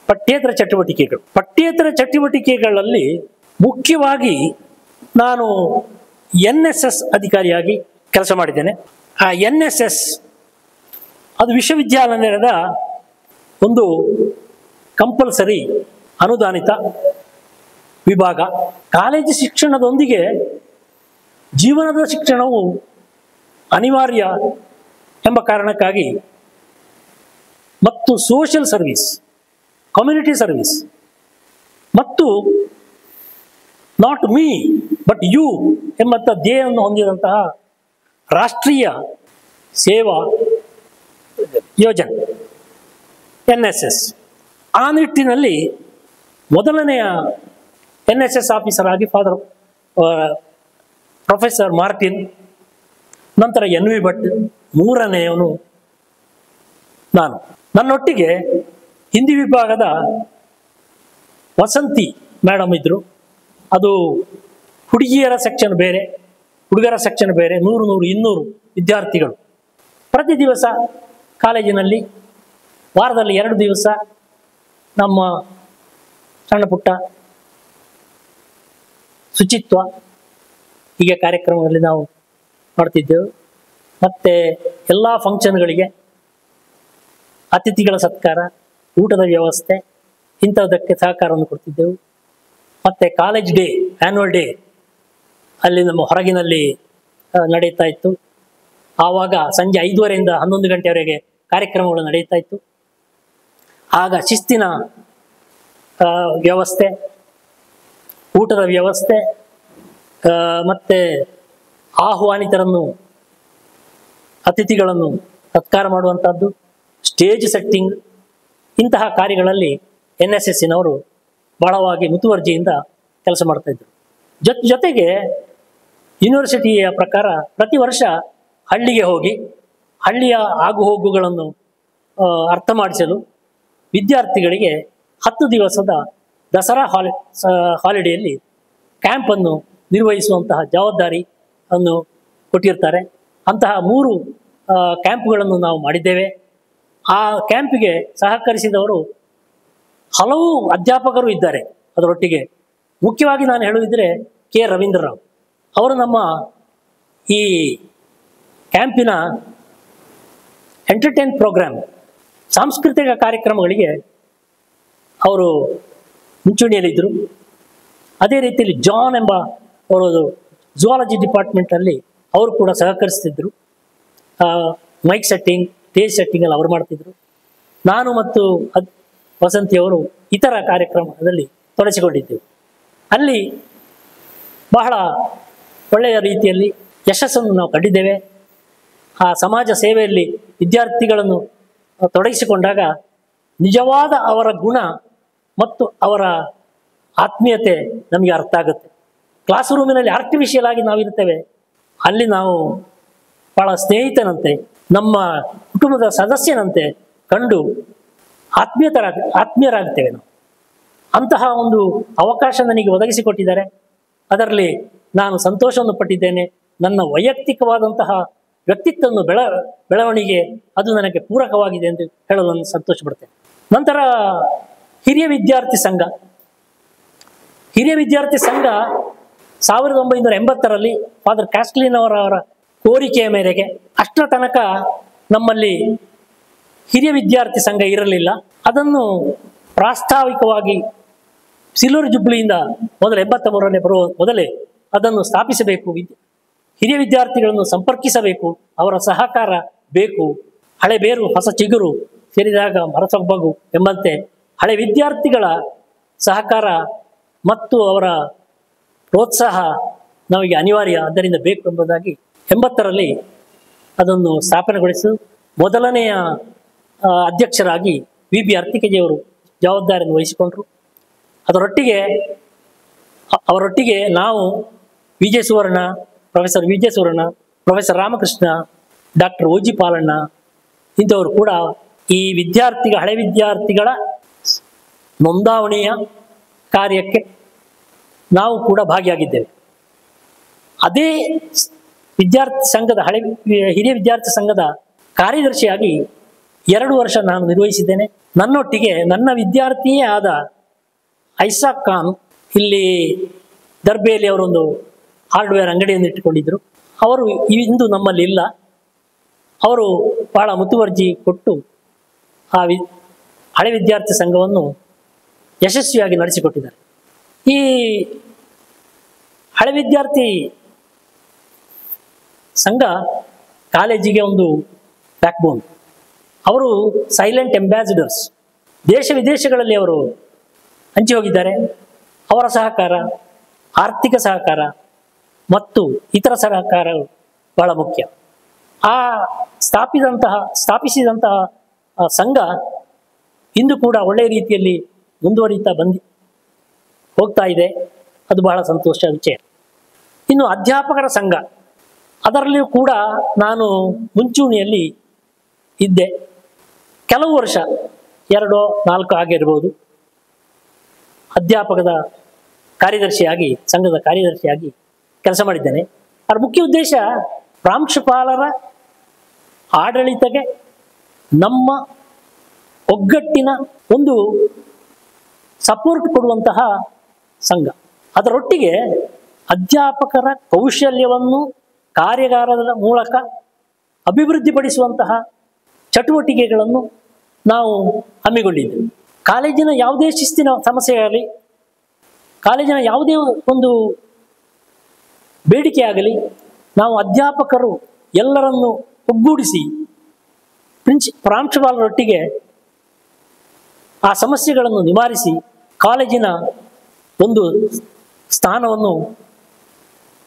ಪಠ್ಯೇತರ ಚಟುವಟಿಕೆಗಳಲ್ಲಿ ಮುಖ್ಯವಾಗಿ ನಾನು NSS ಅಧಿಕಾರಿಯಾಗಿ ಕೆಲಸ ಮಾಡಿದ್ದೇನೆ. ಆ NSS ಅದು ವಿಶ್ವವಿದ್ಯಾಲಯದ ಒಂದು ಕಂಪಲ್ಸರಿ ಅನುದಾನಿತ ವಿಭಾಗ. ಕಾಲೇಜು ಶಿಕ್ಷಣದೊಂದಿಗೆ ಜೀವನದ ಶಿಕ್ಷಣವು ಅನಿವಾರ್ಯ ಎಂಬ ಕಾರಣಕ್ಕಾಗಿ ಮತ್ತು ಸೋಷಿಯಲ್ ಸರ್ವಿಸ್, ಕಮ್ಯುನಿಟಿ ಸರ್ವಿಸ್ ಮತ್ತು ನಾಟ್ ಮೀ ಬಟ್ ಯು ಎಂಬಂಥ ಧ್ಯೇಯವನ್ನು ಹೊಂದಿದಂತಹ ರಾಷ್ಟ್ರೀಯ ಸೇವಾ ಯೋಜನೆ NSS. ಆ ನಿಟ್ಟಿನಲ್ಲಿ ಮೊದಲನೆಯ NSS ಆಫೀಸರ್ ಆಗಿ ಪ್ರೊಫೆಸರ್ ಮಾರ್ಟಿನ್, ನಂತರ NV ಭಟ್, ಮೂರನೆಯವನು ನಾನು. ನನ್ನೊಟ್ಟಿಗೆ ಹಿಂದಿ ವಿಭಾಗದ ವಸಂತಿ ಮೇಡಮ್ ಇದ್ದರು. ಅದು ಹುಡುಗಿಯರ ಸೆಕ್ಷನ್ ಬೇರೆ, ಹುಡುಗರ ಸೆಕ್ಷನ್ ಬೇರೆ. 100, 200 ವಿದ್ಯಾರ್ಥಿಗಳು ಪ್ರತಿ ದಿವಸ ಕಾಲೇಜಿನಲ್ಲಿ, ವಾರದಲ್ಲಿ 2 ದಿವಸ ನಮ್ಮ ಸಣ್ಣ ಪುಟ್ಟ ಶುಚಿತ್ವ ಹೀಗೆ ಕಾರ್ಯಕ್ರಮದಲ್ಲಿ ನಾವು ಮಾಡ್ತಿದ್ದೆವು. ಮತ್ತು ಎಲ್ಲ ಫಂಕ್ಷನ್ಗಳಿಗೆ ಅತಿಥಿಗಳ ಸತ್ಕಾರ, ಊಟದ ವ್ಯವಸ್ಥೆ ಇಂಥದ್ದಕ್ಕೆ ಸಹಕಾರವನ್ನು ಕೊಡ್ತಿದ್ದೆವು. ಮತ್ತು ಕಾಲೇಜ್ ಡೇ, ಆ್ಯನ್ಯುವಲ್ ಡೇ ಅಲ್ಲಿ ನಮ್ಮ ಹೊರಗಿನಲ್ಲಿ ನಡೀತಾ ಇತ್ತು. ಆವಾಗ ಸಂಜೆ 5:30ಯಿಂದ 11 ಗಂಟೆವರೆಗೆ ಕಾರ್ಯಕ್ರಮಗಳು ನಡೀತಾ ಇತ್ತು. ಆಗ ಶಿಸ್ತಿನ ವ್ಯವಸ್ಥೆ, ಊಟದ ವ್ಯವಸ್ಥೆ ಮತ್ತು ಆಹ್ವಾನಿತರನ್ನು, ಅತಿಥಿಗಳನ್ನು ಸತ್ಕಾರ ಮಾಡುವಂಥದ್ದು, ಸ್ಟೇಜ್ ಸೆಟ್ಟಿಂಗ್, ಇಂತಹ ಕಾರ್ಯಗಳಲ್ಲಿ NSSನವರು ಬಹಳವಾಗಿ ಮುತುವರ್ಜಿಯಿಂದ ಕೆಲಸ ಮಾಡ್ತಾಯಿದ್ರು. ಜೊತೆಗೆ ಯೂನಿವರ್ಸಿಟಿಯ ಪ್ರಕಾರ ಪ್ರತಿ ವರ್ಷ ಹಳ್ಳಿಗೆ ಹೋಗಿ ಹಳ್ಳಿಯ ಆಗುಹೋಗುಗಳನ್ನು ಅರ್ಥ ಮಾಡಿಸಲು ವಿದ್ಯಾರ್ಥಿಗಳಿಗೆ 10 ದಿವಸದ ದಸರಾ ಹಾಲಿಡೇಯಲ್ಲಿ ಕ್ಯಾಂಪನ್ನು ನಿರ್ವಹಿಸುವಂತಹ ಜವಾಬ್ದಾರಿಯನ್ನು ಕೊಟ್ಟಿರ್ತಾರೆ. ಅಂತಹ 3 ಕ್ಯಾಂಪ್ಗಳನ್ನು ನಾವು ಮಾಡಿದ್ದೇವೆ. ಆ ಕ್ಯಾಂಪಿಗೆ ಸಹಕರಿಸಿದವರು ಹಲವು ಅಧ್ಯಾಪಕರು ಇದ್ದಾರೆ. ಅದರೊಟ್ಟಿಗೆ ಮುಖ್ಯವಾಗಿ ನಾನು ಹೇಳುವುದಿದ್ರೆ ಕೆ ರವೀಂದ್ರರಾವ್ ಅವರು ನಮ್ಮ ಈ ಕ್ಯಾಂಪಿನ ಎಂಟರ್ಟೈನ್ ಪ್ರೋಗ್ರಾಮ್, ಸಾಂಸ್ಕೃತಿಕ ಕಾರ್ಯಕ್ರಮಗಳಿಗೆ ಅವರು ಮುಂಚೂಣಿಯಲ್ಲಿದ್ದರು. ಅದೇ ರೀತಿಯಲ್ಲಿ ಜಾನ್ ಎಂಬ ಅವರು ಝುವಾಲಜಿ ಡಿಪಾರ್ಟ್ಮೆಂಟಲ್ಲಿ ಅವರು ಕೂಡ ಸಹಕರಿಸ್ತಿದ್ರು. ಮೈಕ್ ಸೆಟ್ಟಿಂಗ್, ಸ್ಟೇಜ್ ಸೆಟ್ಟಿಂಗ್ ಎಲ್ಲ ಅವರು ಮಾಡ್ತಿದ್ರು. ನಾನು ಮತ್ತು ವಸಂತಿಯವರು ಇತರ ಕಾರ್ಯಕ್ರಮದಲ್ಲಿ ತೊಡಗಿಸಿಕೊಂಡಿದ್ದೆವು. ಅಲ್ಲಿ ಬಹಳ ಒಳ್ಳೆಯ ರೀತಿಯಲ್ಲಿ ಯಶಸ್ಸನ್ನು ನಾವು ಕಂಡಿದ್ದೇವೆ. ಆ ಸಮಾಜ ಸೇವೆಯಲ್ಲಿ ವಿದ್ಯಾರ್ಥಿಗಳನ್ನು ತೊಡಗಿಸಿಕೊಂಡಾಗ ನಿಜವಾದ ಅವರ ಗುಣ ಮತ್ತು ಅವರ ಆತ್ಮೀಯತೆ ನಮಗೆ ಅರ್ಥ ಆಗುತ್ತೆ. ಕ್ಲಾಸ್ ರೂಮಿನಲ್ಲಿ ಆರ್ಟಿಫಿಷಿಯಲ್ ಆಗಿ ನಾವಿರ್ತೇವೆ, ಅಲ್ಲಿ ನಾವು ಬಹಳ ಸ್ನೇಹಿತನಂತೆ, ನಮ್ಮ ಕುಟುಂಬದ ಸದಸ್ಯನಂತೆ ಕಂಡು ಆತ್ಮೀಯರಾಗ್ತೇವೆ ನಾವು. ಅಂತಹ ಒಂದು ಅವಕಾಶ ನನಗೆ ಒದಗಿಸಿಕೊಟ್ಟಿದ್ದಾರೆ. ಅದರಲ್ಲಿ ನಾನು ಸಂತೋಷವನ್ನು ಪಟ್ಟಿದ್ದೇನೆ. ನನ್ನ ವೈಯಕ್ತಿಕವಾದಂತಹ ವ್ಯಕ್ತಿತ್ವವನ್ನು ಬೆಳವಣಿಗೆ ಅದು ನನಗೆ ಪೂರಕವಾಗಿದೆ ಎಂದು ಹೇಳಲು ನಾನು ಸಂತೋಷ ಪಡ್ತೇನೆ. ನಂತರ ಹಿರಿಯ ವಿದ್ಯಾರ್ಥಿ ಸಂಘ 1980ರಲ್ಲಿ ಫಾದರ್ ಕ್ಯಾಸ್ಟ್ಲಿನ್ ಅವರ ಕೋರಿಕೆಯ ಮೇರೆಗೆ, ಅಷ್ಟರ ತನಕ ನಮ್ಮಲ್ಲಿ ಹಿರಿಯ ವಿದ್ಯಾರ್ಥಿ ಸಂಘ ಇರಲಿಲ್ಲ. ಅದನ್ನು ಪ್ರಾಸ್ತಾವಿಕವಾಗಿ ಸಿಲ್ವರ್ ಜುಬ್ಲಿಯಿಂದ 83ನೇ ಬರುವ ಮೊದಲೇ ಅದನ್ನು ಸ್ಥಾಪಿಸಬೇಕು. ಹಿರಿಯ ವಿದ್ಯಾರ್ಥಿಗಳನ್ನು ಸಂಪರ್ಕಿಸಬೇಕು, ಅವರ ಸಹಕಾರ ಬೇಕು. ಹಳೆ ಬೇರು ಹೊಸ ಚಿಗುರು ಸೇರಿದಾಗ ಮರಸೊಬ್ಬಗು ಎಂಬಂತೆ ಹಳೆ ವಿದ್ಯಾರ್ಥಿಗಳ ಸಹಕಾರ ಮತ್ತು ಅವರ ಪ್ರೋತ್ಸಾಹ ನಮಗೆ ಅನಿವಾರ್ಯ, ಆದ್ದರಿಂದ ಬೇಕು ಎಂಬುದಾಗಿ 80ರಲ್ಲಿ ಅದನ್ನು ಸ್ಥಾಪನೆಗೊಳಿಸಿ ಮೊದಲನೆಯ ಅಧ್ಯಕ್ಷರಾಗಿ VB ಅರ್ತಿಕೇಜಿಯವರು ಜವಾಬ್ದಾರಿಯನ್ನು ವಹಿಸಿಕೊಂಡರು. ಅವರೊಟ್ಟಿಗೆ ನಾವು ವಿಜಯ ಸುವರ್ಣ, ಪ್ರೊಫೆಸರ್ ವಿಜಯ ಸುವರ್ಣ, professor Ramakrishna, doctor OG Palanna ಇಂಥವರು ಕೂಡ ಈ ಹಳೆ ವಿದ್ಯಾರ್ಥಿಗಳ ನೋಂದಾವಣಿಯ ಕಾರ್ಯಕ್ಕೆ ನಾವು ಕೂಡ ಭಾಗಿಯಾಗಿದ್ದೇವೆ. ಅದೇ ವಿದ್ಯಾರ್ಥಿ ಸಂಘದ ಹಿರಿಯ ವಿದ್ಯಾರ್ಥಿ ಸಂಘದ ಕಾರ್ಯದರ್ಶಿಯಾಗಿ 2 ವರ್ಷ ನಾನು ನಿರ್ವಹಿಸಿದ್ದೇನೆ. ನನ್ನೊಟ್ಟಿಗೆ ನನ್ನ ವಿದ್ಯಾರ್ಥಿಯೇ ಆದ ಐಸಾಕ್ ಖಾನ್ ಇಲ್ಲಿ ದರ್ಬೆಯಲ್ಲಿ ಅವರೊಂದು ಹಾರ್ಡ್ವೇರ್ ಅಂಗಡಿಯನ್ನು ಇಟ್ಟುಕೊಂಡಿದ್ದರು. ಅವರು ಇಂದು ನಮ್ಮಲ್ಲಿ ಇಲ್ಲ. ಅವರು ಬಹಳ ಮುತುವರ್ಜಿ ಕೊಟ್ಟು ಆ ಹಳೆ ವಿದ್ಯಾರ್ಥಿ ಸಂಘವನ್ನು ಯಶಸ್ವಿಯಾಗಿ ನಡೆಸಿಕೊಟ್ಟಿದ್ದಾರೆ. ಈ ಹಳೆ ವಿದ್ಯಾರ್ಥಿ ಸಂಘ ಕಾಲೇಜಿಗೆ ಒಂದು ಬ್ಯಾಕ್ಬೋನ್. ಅವರು ಸೈಲೆಂಟ್ ಅಂಬಾಸಿಡರ್ಸ್. ದೇಶ ವಿದೇಶಗಳಲ್ಲಿ ಅವರು ಹಂಚಿ ಹೋಗಿದ್ದಾರೆ. ಅವರ ಸಹಕಾರ, ಆರ್ಥಿಕ ಸಹಕಾರ ಮತ್ತು ಇತರ ಸಹಕಾರ ಬಹಳ ಮುಖ್ಯ. ಆ ಸ್ಥಾಪಿಸಿದಂತಹ ಸಂಘ ಇಂದು ಕೂಡ ಒಳ್ಳೆಯ ರೀತಿಯಲ್ಲಿ ಮುಂದುವರಿತಾ ಹೋಗ್ತಾ ಇದೆ. ಅದು ಬಹಳ ಸಂತೋಷ ವಿಷಯ. ಇನ್ನು ಅಧ್ಯಾಪಕರ ಸಂಘ, ಅದರಲ್ಲಿಯೂ ಕೂಡ ನಾನು ಮುಂಚೂಣಿಯಲ್ಲಿ ಇದ್ದೆ. ಕೆಲವು ವರ್ಷ 2-4 ಆಗಿರ್ಬೋದು ಅಧ್ಯಾಪಕದ ಕಾರ್ಯದರ್ಶಿಯಾಗಿ, ಸಂಘದ ಕಾರ್ಯದರ್ಶಿಯಾಗಿ ಕೆಲಸ ಮಾಡಿದ್ದೇನೆ. ಅದರ ಮುಖ್ಯ ಉದ್ದೇಶ ಪ್ರಾಂಶುಪಾಲರ ಆಡಳಿತಕ್ಕೆ ನಮ್ಮ ಒಗ್ಗಟ್ಟಿನ ಒಂದು ಸಪೋರ್ಟ್ ಕೊಡುವಂತಹ ಸಂಘ. ಅದರೊಟ್ಟಿಗೆ ಅಧ್ಯಾಪಕರ ಕೌಶಲ್ಯವನ್ನು ಕಾರ್ಯಾಗಾರದ ಮೂಲಕ ಅಭಿವೃದ್ಧಿಪಡಿಸುವಂತಹ ಚಟುವಟಿಕೆಗಳನ್ನು ನಾವು ಹಮ್ಮಿಕೊಂಡಿದ್ದೇವೆ. ಕಾಲೇಜಿನ ಯಾವುದೇ ಶಿಸ್ತಿನ ಸಮಸ್ಯೆ ಆಗಲಿ, ಕಾಲೇಜಿನ ಯಾವುದೇ ಒಂದು ಬೇಡಿಕೆ ಆಗಲಿ, ನಾವು ಅಧ್ಯಾಪಕರು ಎಲ್ಲರನ್ನು ಒಗ್ಗೂಡಿಸಿ ಪ್ರಾಂಶುಪಾಲರೊಟ್ಟಿಗೆ ಆ ಸಮಸ್ಯೆಗಳನ್ನು ನಿವಾರಿಸಿ ಕಾಲೇಜಿನ ಒಂದು ಸ್ಥಾನವನ್ನು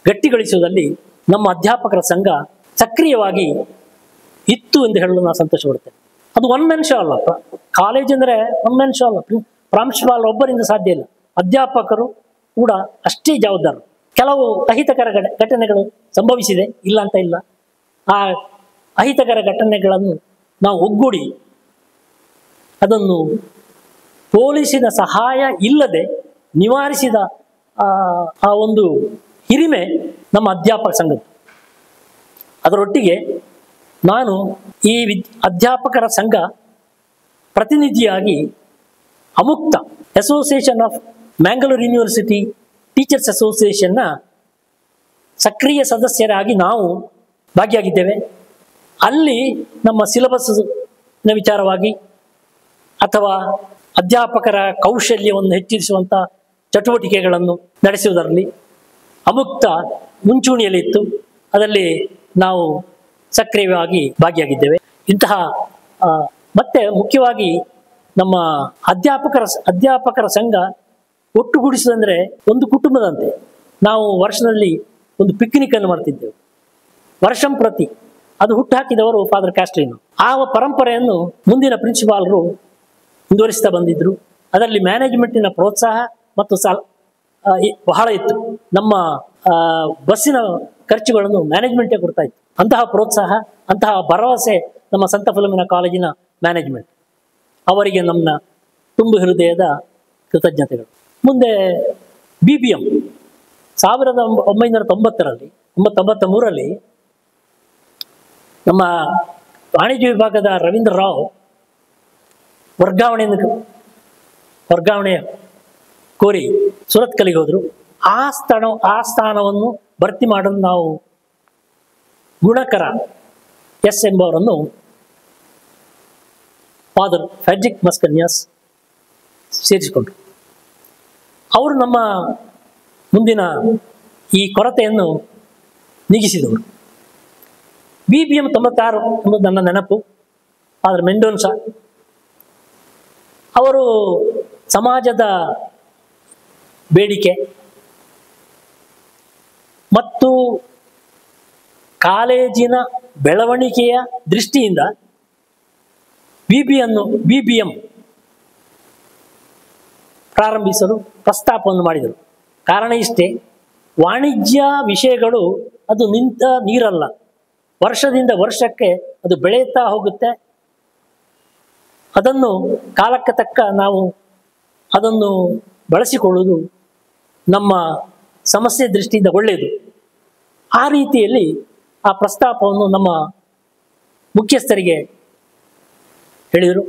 ಗಟ್ಟಿಗೊಳಿಸುವುದರಲ್ಲಿ ನಮ್ಮ ಅಧ್ಯಾಪಕರ ಸಂಘ ಸಕ್ರಿಯವಾಗಿ ಇತ್ತು ಎಂದು ಹೇಳಲು ನಾನು ಸಂತೋಷ ಪಡುತ್ತೇನೆ. ಅದು ಒನ್ ಮ್ಯಾನ್ ಶೋ ಅಲ್ಲ. ಕಾಲೇಜ್ ಅಂದರೆ ಒನ್ ಮ್ಯಾನ್ ಶೋ ಅಲ್ಲ. ಪ್ರಾಂಶುಪಾಲರ ಒಬ್ಬರಿಂದ ಸಾಧ್ಯ ಇಲ್ಲ. ಅಧ್ಯಾಪಕರು ಕೂಡ ಅಷ್ಟೇ ಜವಾಬ್ದಾರರು. ಕೆಲವು ಅಹಿತಕರ ಘಟನೆಗಳು ಸಂಭವಿಸಿದೆ, ಇಲ್ಲ ಅಂತ ಇಲ್ಲ. ಆ ಅಹಿತಕರ ಘಟನೆಗಳನ್ನು ನಾವು ಒಗ್ಗೂಡಿ ಅದನ್ನು ಪೊಲೀಸಿನ ಸಹಾಯ ಇಲ್ಲದೆ ನಿವಾರಿಸಿದ ಆ ಒಂದು ಹಿರಿಮೆ ನಮ್ಮ ಅಧ್ಯಾಪಕ ಸಂಘದ. ಅದರೊಟ್ಟಿಗೆ ನಾನು ಈ ಅಧ್ಯಾಪಕರ ಸಂಘ ಪ್ರತಿನಿಧಿಯಾಗಿ ಅಮುಕ್ತ association of Mangalore university teachers ಅಸೋಸಿಯೇಷನ್ನ ಸಕ್ರಿಯ ಸದಸ್ಯರಾಗಿ ನಾವು ಭಾಗಿಯಾಗಿದ್ದೇವೆ. ಅಲ್ಲಿ ನಮ್ಮ ಸಿಲೆಬಸ್ನ ವಿಚಾರವಾಗಿ ಅಥವಾ ಅಧ್ಯಾಪಕರ ಕೌಶಲ್ಯವನ್ನು ಹೆಚ್ಚಿಸುವಂಥ ಚಟುವಟಿಕೆಗಳನ್ನು ನಡೆಸುವುದರಲ್ಲಿ ಅಮುಕ್ತ ಮುಂಚೂಣಿಯಲ್ಲಿತ್ತು. ಅದರಲ್ಲಿ ನಾವು ಸಕ್ರಿಯವಾಗಿ ಭಾಗಿಯಾಗಿದ್ದೇವೆ. ಇಂತಹ ಮತ್ತೆ ಮುಖ್ಯವಾಗಿ ನಮ್ಮ ಅಧ್ಯಾಪಕರ ಸಂಘ ಒಟ್ಟುಗೂಡಿಸುವುದಂದರೆ ಒಂದು ಕುಟುಂಬದಂತೆ. ನಾವು ವರ್ಷದಲ್ಲಿ ಒಂದು ಪಿಕ್ನಿಕ್ ಅನ್ನು ಮಾಡ್ತಿದ್ದೆವು, ವರ್ಷಂ ಪ್ರತಿ. ಅದು ಹುಟ್ಟುಹಾಕಿದವರು ಫಾದರ್ ಕ್ಯಾಸ್ಟ್ರಿನೋ. ಆ ಪರಂಪರೆಯನ್ನು ಮುಂದಿನ ಪ್ರಿನ್ಸಿಪಾಲರು ಮುಂದುವರಿಸ್ತಾ ಬಂದಿದ್ರು. ಅದರಲ್ಲಿ ಮ್ಯಾನೇಜ್ಮೆಂಟಿನ ಪ್ರೋತ್ಸಾಹ ಮತ್ತು ಬಹಳ ಇತ್ತು. ನಮ್ಮ ಬಸ್ಸಿನ ಖರ್ಚುಗಳನ್ನು ಮ್ಯಾನೇಜ್ಮೆಂಟೇ ಕೊಡ್ತಾ ಇತ್ತು. ಅಂತಹ ಪ್ರೋತ್ಸಾಹ, ಅಂತಹ ಭರವಸೆ ನಮ್ಮ ಸಂತ ಫಿಲೋಮಿನಾ ಕಾಲೇಜಿನ ಮ್ಯಾನೇಜ್ಮೆಂಟ್. ಅವರಿಗೆ ನಮ್ಮ ತುಂಬು ಹೃದಯದ ಕೃತಜ್ಞತೆಗಳು. ಮುಂದೆ BBM 1993ರಲ್ಲಿ ನಮ್ಮ ವಾಣಿಜ್ಯ ವಿಭಾಗದ ರವೀಂದ್ರ ರಾವ್ ವರ್ಗಾವಣೆ ಕೋರಿ ಸುರತ್ಕಲ್ಲಿಗೆ ಹೋದರು. ಆ ಸ್ಥಾನವನ್ನು ಭರ್ತಿ ಮಾಡಲು ನಾವು ಗುಣಕರ ಎಸ್ ಎಂಬವರನ್ನು ಫಾದರ್ ಫ್ರೆಡ್ರಿಕ್ ಮಸ್ಕನ್ಯಾಸ್ ಸೇರಿಸಿಕೊಂಡರು. ಅವರು ನಮ್ಮ ಮುಂದಿನ ಈ ಕೊರತೆಯನ್ನು ನೀಗಿಸಿದವರು. BBM 96 ಎಂಬುದು ನನ್ನ ನೆನಪು. ಫಾದರ್ ಮೆಂಡೋನ್ಸಾ ಅವರು ಸಮಾಜದ ಬೇಡಿಕೆ ಮತ್ತು ಕಾಲೇಜಿನ ಬೆಳವಣಿಗೆಯ ದೃಷ್ಟಿಯಿಂದ BBM ಪ್ರಾರಂಭಿಸಲು ಪ್ರಸ್ತಾಪವನ್ನು ಮಾಡಿದರು. ಕಾರಣ ಇಷ್ಟೇ, ವಾಣಿಜ್ಯ ವಿಷಯಗಳು ಅದು ನಿಂತ ನೀರಲ್ಲ. ವರ್ಷದಿಂದ ವರ್ಷಕ್ಕೆ ಅದು ಬೆಳೆಯುತ್ತಾ ಹೋಗುತ್ತೆ. ಅದನ್ನು ಕಾಲಕ್ಕೆ ತಕ್ಕ ನಾವು ಅದನ್ನು ಬಳಸಿಕೊಳ್ಳುವುದು ನಮ್ಮ ಸಮಸ್ಯೆ ದೃಷ್ಟಿಯಿಂದ ಒಳ್ಳೆಯದು. ಆ ರೀತಿಯಲ್ಲಿ ಆ ಪ್ರಸ್ತಾಪವನ್ನು ನಮ್ಮ ಮುಖ್ಯಸ್ಥರಿಗೆ ಹೇಳಿದರು.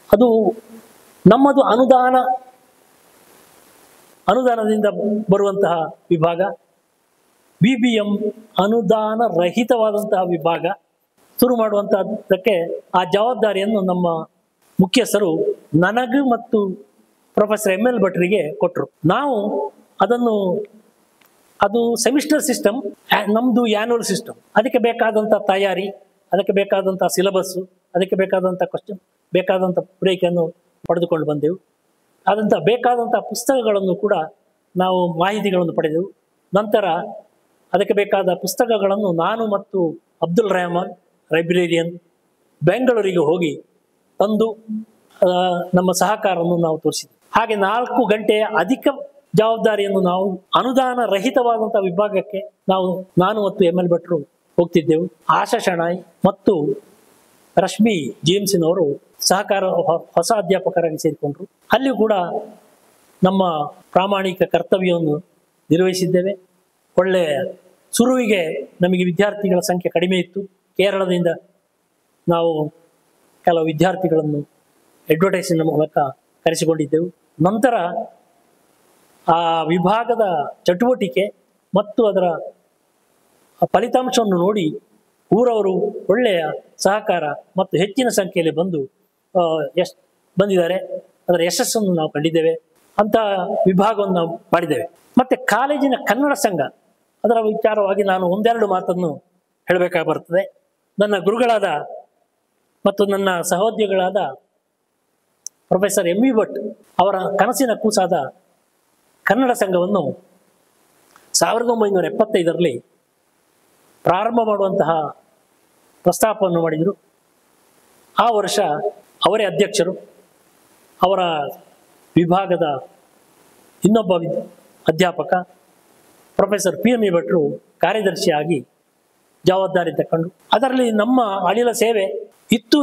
ಅದು ನಮ್ಮದು ಅನುದಾನದಿಂದ ಬರುವಂತಹ ವಿಭಾಗ, BBM ಅನುದಾನ ರಹಿತವಾದಂತಹ ವಿಭಾಗ. ಶುರು ಮಾಡುವಂತಹದ್ದಕ್ಕೆ ಆ ಜವಾಬ್ದಾರಿಯನ್ನು ನಮ್ಮ ಮುಖ್ಯಸ್ಥರು ನನಗೂ ಮತ್ತು ಪ್ರೊಫೆಸರ್ ML ಭಟ್ರಿಗೆ ಕೊಟ್ಟರು. ನಾವು ಅದು ಸೆಮಿಸ್ಟರ್ ಸಿಸ್ಟಮ್, ನಮ್ಮದು ಆ್ಯನ್ಯುವಲ್ ಸಿಸ್ಟಮ್. ಅದಕ್ಕೆ ಬೇಕಾದಂಥ ತಯಾರಿ, ಅದಕ್ಕೆ ಬೇಕಾದಂಥ ಸಿಲೆಬಸ್ಸು, ಅದಕ್ಕೆ ಬೇಕಾದಂಥ ಕ್ವಶನ್, ಬೇಕಾದಂಥ ಬ್ರೇಕನ್ನು ಪಡೆದುಕೊಂಡು ಬಂದೆವು. ಬೇಕಾದಂಥ ಪುಸ್ತಕಗಳನ್ನು ಕೂಡ ನಾವು ಮಾಹಿತಿಗಳನ್ನು ಪಡೆದೆವು. ನಂತರ ಅದಕ್ಕೆ ಬೇಕಾದ ಪುಸ್ತಕಗಳನ್ನು ನಾನು ಮತ್ತು ಅಬ್ದುಲ್ ರೆಹಮಾನ್ ಲೈಬ್ರೇರಿಯನ್ ಬೆಂಗಳೂರಿಗೆ ಹೋಗಿ ತಂದು ನಮ್ಮ ಸಹಕಾರವನ್ನು ನಾವು ತೋರಿಸಿದ್ವಿ. ಹಾಗೆ 4 ಗಂಟೆಯ ಅಧಿಕ ಜವಾಬ್ದಾರಿಯನ್ನು ನಾವು ಅನುದಾನ ರಹಿತವಾದಂಥ ವಿಭಾಗಕ್ಕೆ ನಾನು ಮತ್ತು ML ಭಟ್ರು ಹೋಗ್ತಿದ್ದೆವು. ಆಶಾ ಶೆಣಾಯ್ ಮತ್ತು ರಶ್ಮಿ ಜೇಮ್ಸಿನವರು ಸಹಕಾರ ಹೊಸ ಅಧ್ಯಾಪಕರಾಗಿ ಸೇರಿಕೊಂಡ್ರು. ಅಲ್ಲಿಯೂ ಕೂಡ ನಮ್ಮ ಪ್ರಾಮಾಣಿಕ ಕರ್ತವ್ಯವನ್ನು ನಿರ್ವಹಿಸಿದ್ದೇವೆ. ಒಳ್ಳೆಯ ಶುರುವಿಗೆ ನಮಗೆ ವಿದ್ಯಾರ್ಥಿಗಳ ಸಂಖ್ಯೆ ಕಡಿಮೆ ಇತ್ತು. ಕೇರಳದಿಂದ ನಾವು ಕೆಲವು ವಿದ್ಯಾರ್ಥಿಗಳನ್ನು ಅಡ್ವರ್ಟೈಸಿನ ಮೂಲಕ ಕರೆಸಿಕೊಂಡಿದ್ದೆವು. ನಂತರ ಆ ವಿಭಾಗದ ಚಟುವಟಿಕೆ ಮತ್ತು ಅದರ ಫಲಿತಾಂಶವನ್ನು ನೋಡಿ ಊರವರು ಒಳ್ಳೆಯ ಸಹಕಾರ ಮತ್ತು ಹೆಚ್ಚಿನ ಸಂಖ್ಯೆಯಲ್ಲಿ ಬಂದಿದ್ದಾರೆ. ಅದರ ಯಶಸ್ಸನ್ನು ನಾವು ಕಂಡಿದ್ದೇವೆ. ಅಂತ ವಿಭಾಗವನ್ನು ನಾವು ಮಾಡಿದ್ದೇವೆ. ಮತ್ತು ಕಾಲೇಜಿನ ಕನ್ನಡ ಸಂಘ, ಅದರ ವಿಚಾರವಾಗಿ ನಾನು ಒಂದೆರಡು ಮಾತನ್ನು ಹೇಳಬೇಕಾಗಿ ಬರ್ತದೆ. ನನ್ನ ಗುರುಗಳಾದ ಮತ್ತು ನನ್ನ ಸಹೋದ್ಯೋಗಿಗಳಾದ ಪ್ರೊಫೆಸರ್ MV ಭಟ್ ಅವರ ಕನಸಿನ ಕೂಸಾದ ಕನ್ನಡ ಸಂಘವನ್ನು 1975ರಲ್ಲಿ ಪ್ರಾರಂಭ ಮಾಡುವಂತಹ ಪ್ರಸ್ತಾಪವನ್ನು ಮಾಡಿದರು. ಆ ವರ್ಷ ಅವರೇ ಅಧ್ಯಕ್ಷರು. ಅವರ ವಿಭಾಗದ ಇನ್ನೊಬ್ಬ ಅಧ್ಯಾಪಕ ಪ್ರೊಫೆಸರ್ PME ಭಟ್ರು ಕಾರ್ಯದರ್ಶಿಯಾಗಿ ಜವಾಬ್ದಾರಿ ತಗೊಂಡು ಅದರಲ್ಲಿ ನಮ್ಮ ಅಳಿಲ ಸೇವೆ ಇತ್ತು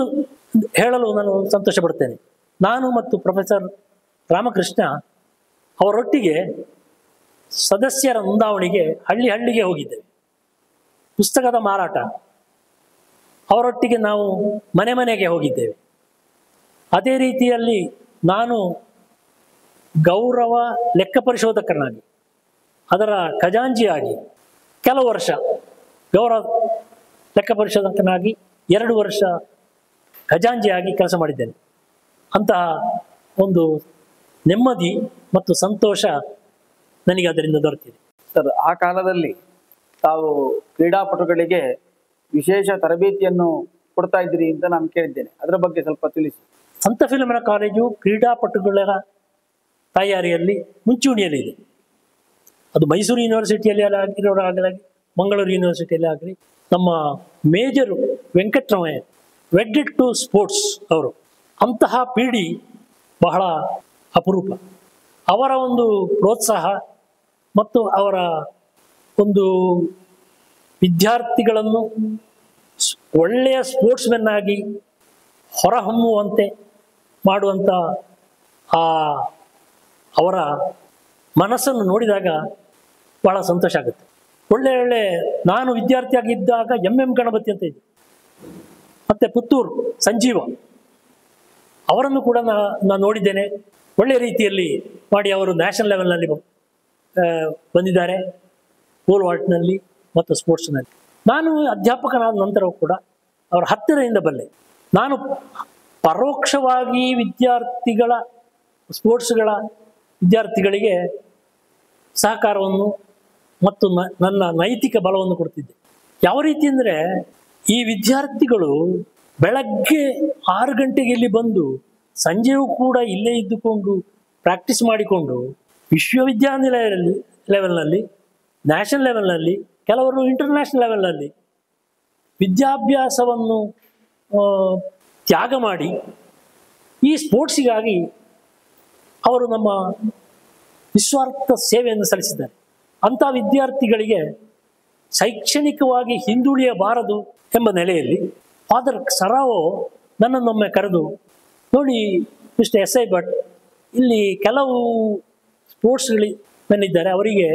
ಹೇಳಲು ನಾನು ಸಂತೋಷ ಪಡ್ತೇನೆ. ನಾನು ಮತ್ತು ಪ್ರೊಫೆಸರ್ ರಾಮಕೃಷ್ಣ ಅವರೊಟ್ಟಿಗೆ ಸದಸ್ಯರ ನೋಂದಾವಣಿಗೆ ಹಳ್ಳಿಗೆ ಹೋಗಿದ್ದೇವೆ. ಪುಸ್ತಕದ ಮಾರಾಟ ಅವರೊಟ್ಟಿಗೆ ನಾವು ಮನೆಗೆ ಹೋಗಿದ್ದೇವೆ. ಅದೇ ರೀತಿಯಲ್ಲಿ ನಾನು ಗೌರವ ಲೆಕ್ಕ ಪರಿಶೋಧಕನಾಗಿ, ಅದರ ಖಜಾಂಚಿಯಾಗಿ ಕೆಲವು ವರ್ಷ ಗೌರವ ಲೆಕ್ಕ ಪರಿಶೋಧಕನಾಗಿ 2 ವರ್ಷ ಖಜಾಂಚಿಯಾಗಿ ಕೆಲಸ ಮಾಡಿದ್ದೇನೆ. ಅಂತಹ ಒಂದು ನೆಮ್ಮದಿ ಮತ್ತು ಸಂತೋಷ ನನಗೆ ಅದರಿಂದ ದೊರೆತಿದೆ. ಸರ್, ಆ ಕಾಲದಲ್ಲಿ ತಾವು ಕ್ರೀಡಾಪಟುಗಳಿಗೆ ವಿಶೇಷ ತರಬೇತಿಯನ್ನು ಕೊಡ್ತಾ ಇದ್ದೀರಿ ಅಂತ ನಾನು ಕೇಳಿದ್ದೇನೆ. ಅದರ ಬಗ್ಗೆ ಸ್ವಲ್ಪ ತಿಳಿಸಿ. ಸಂತ ಫಿಲೋಮಿನಾ ಕಾಲೇಜು ಕ್ರೀಡಾಪಟುಗಳ ತಯಾರಿಯಲ್ಲಿ ಮುಂಚೂಣಿಯಲ್ಲಿದೆ. ಅದು ಮೈಸೂರು ಯೂನಿವರ್ಸಿಟಿಯಲ್ಲಿ ಆಗಿರೋರಾಗಲಿ, ಮಂಗಳೂರು ಯೂನಿವರ್ಸಿಟಿಯಲ್ಲಿ ಆಗಲಿ. ನಮ್ಮ ಮೇಜರು ವೆಂಕಟರಮಯ್ಯ, ವೆಡ್ಡೆಡ್ ಟು ಸ್ಪೋರ್ಟ್ಸ್ ಅವರು, ಅಂತಹ ಪೀಡಿ ಬಹಳ ಅಪರೂಪ. ಅವರ ಒಂದು ಪ್ರೋತ್ಸಾಹ ಮತ್ತು ಅವರ ಒಂದು ವಿದ್ಯಾರ್ಥಿಗಳನ್ನು ಒಳ್ಳೆಯ ಸ್ಪೋರ್ಟ್ಸ್ಮೆನ್ ಆಗಿ ಹೊರಹೊಮ್ಮುವಂತೆ ಮಾಡುವಂಥ ಅವರ ಮನಸ್ಸನ್ನು ನೋಡಿದಾಗ ಬಹಳ ಸಂತೋಷ ಆಗುತ್ತೆ. ಒಳ್ಳೆ ನಾನು ವಿದ್ಯಾರ್ಥಿಯಾಗಿದ್ದಾಗ MM ಗಣಪತಿ ಅಂತ ಇದ್ದೆ, ಮತ್ತು ಪುತ್ತೂರು ಸಂಜೀವ ಅವರನ್ನು ಕೂಡ ನಾನು ನೋಡಿದ್ದೇನೆ. ಒಳ್ಳೆಯ ರೀತಿಯಲ್ಲಿ ಮಾಡಿ ಅವರು ನ್ಯಾಷನಲ್ ಲೆವೆಲ್ನಲ್ಲಿ ಬಂದಿದ್ದಾರೆ, ಪೋಲ್ ವಾಲ್ಟ್ನಲ್ಲಿ ಮತ್ತು ಸ್ಪೋರ್ಟ್ಸ್ನಲ್ಲಿ. ನಾನು ಅಧ್ಯಾಪಕನಾದ ನಂತರವೂ ಕೂಡ ಅವರ ಹತ್ತಿರದಿಂದ ಬಲ್ಲೆ. ನಾನು ಪರೋಕ್ಷವಾಗಿ ಸ್ಪೋರ್ಟ್ಸ್ಗಳ ವಿದ್ಯಾರ್ಥಿಗಳಿಗೆ ಸಹಕಾರವನ್ನು ಮತ್ತು ನನ್ನ ನೈತಿಕ ಬಲವನ್ನು ಕೊಡ್ತಿದ್ದೆ. ಯಾವ ರೀತಿ ಅಂದರೆ, ಈ ವಿದ್ಯಾರ್ಥಿಗಳು ಬೆಳಗ್ಗೆ 6 ಗಂಟೆಗೆ ಇಲ್ಲಿ ಬಂದು ಸಂಜೆಯೂ ಕೂಡ ಇಲ್ಲೇ ಇದ್ದುಕೊಂಡು ಪ್ರಾಕ್ಟೀಸ್ ಮಾಡಿಕೊಂಡು ವಿಶ್ವವಿದ್ಯಾನಿಲಯ ಲೆವೆಲ್ನಲ್ಲಿ, ನ್ಯಾಷನಲ್ ಲೆವೆಲ್ನಲ್ಲಿ, ಕೆಲವರು ಇಂಟರ್ನ್ಯಾಷನಲ್ ಲೆವೆಲ್ನಲ್ಲಿ ವಿದ್ಯಾಭ್ಯಾಸವನ್ನು ತ್ಯಾಗ ಮಾಡಿ ಈ ಸ್ಪೋರ್ಟ್ಸಿಗಾಗಿ ಅವರು ನಮ್ಮ ನಿಸ್ವಾರ್ಥ ಸೇವೆಯನ್ನು ಸಲ್ಲಿಸಿದ್ದಾರೆ. ಅಂಥ ವಿದ್ಯಾರ್ಥಿಗಳಿಗೆ ಶೈಕ್ಷಣಿಕವಾಗಿ ಹಿಂದುಳಿಯಬಾರದು ಎಂಬ ನೆಲೆಯಲ್ಲಿ ಫಾದರ್ ಸರಾವೋ ನನ್ನನ್ನೊಮ್ಮೆ ಕರೆದು, ನೋಡಿ ಮಿಸ್ಟರ್ SI ಭಟ್, ಇಲ್ಲಿ ಕೆಲವು ಸ್ಪೋರ್ಟ್ಸ್ಗಳು ಬಂದಿದ್ದಾರೆ, ಅವರಿಗೆ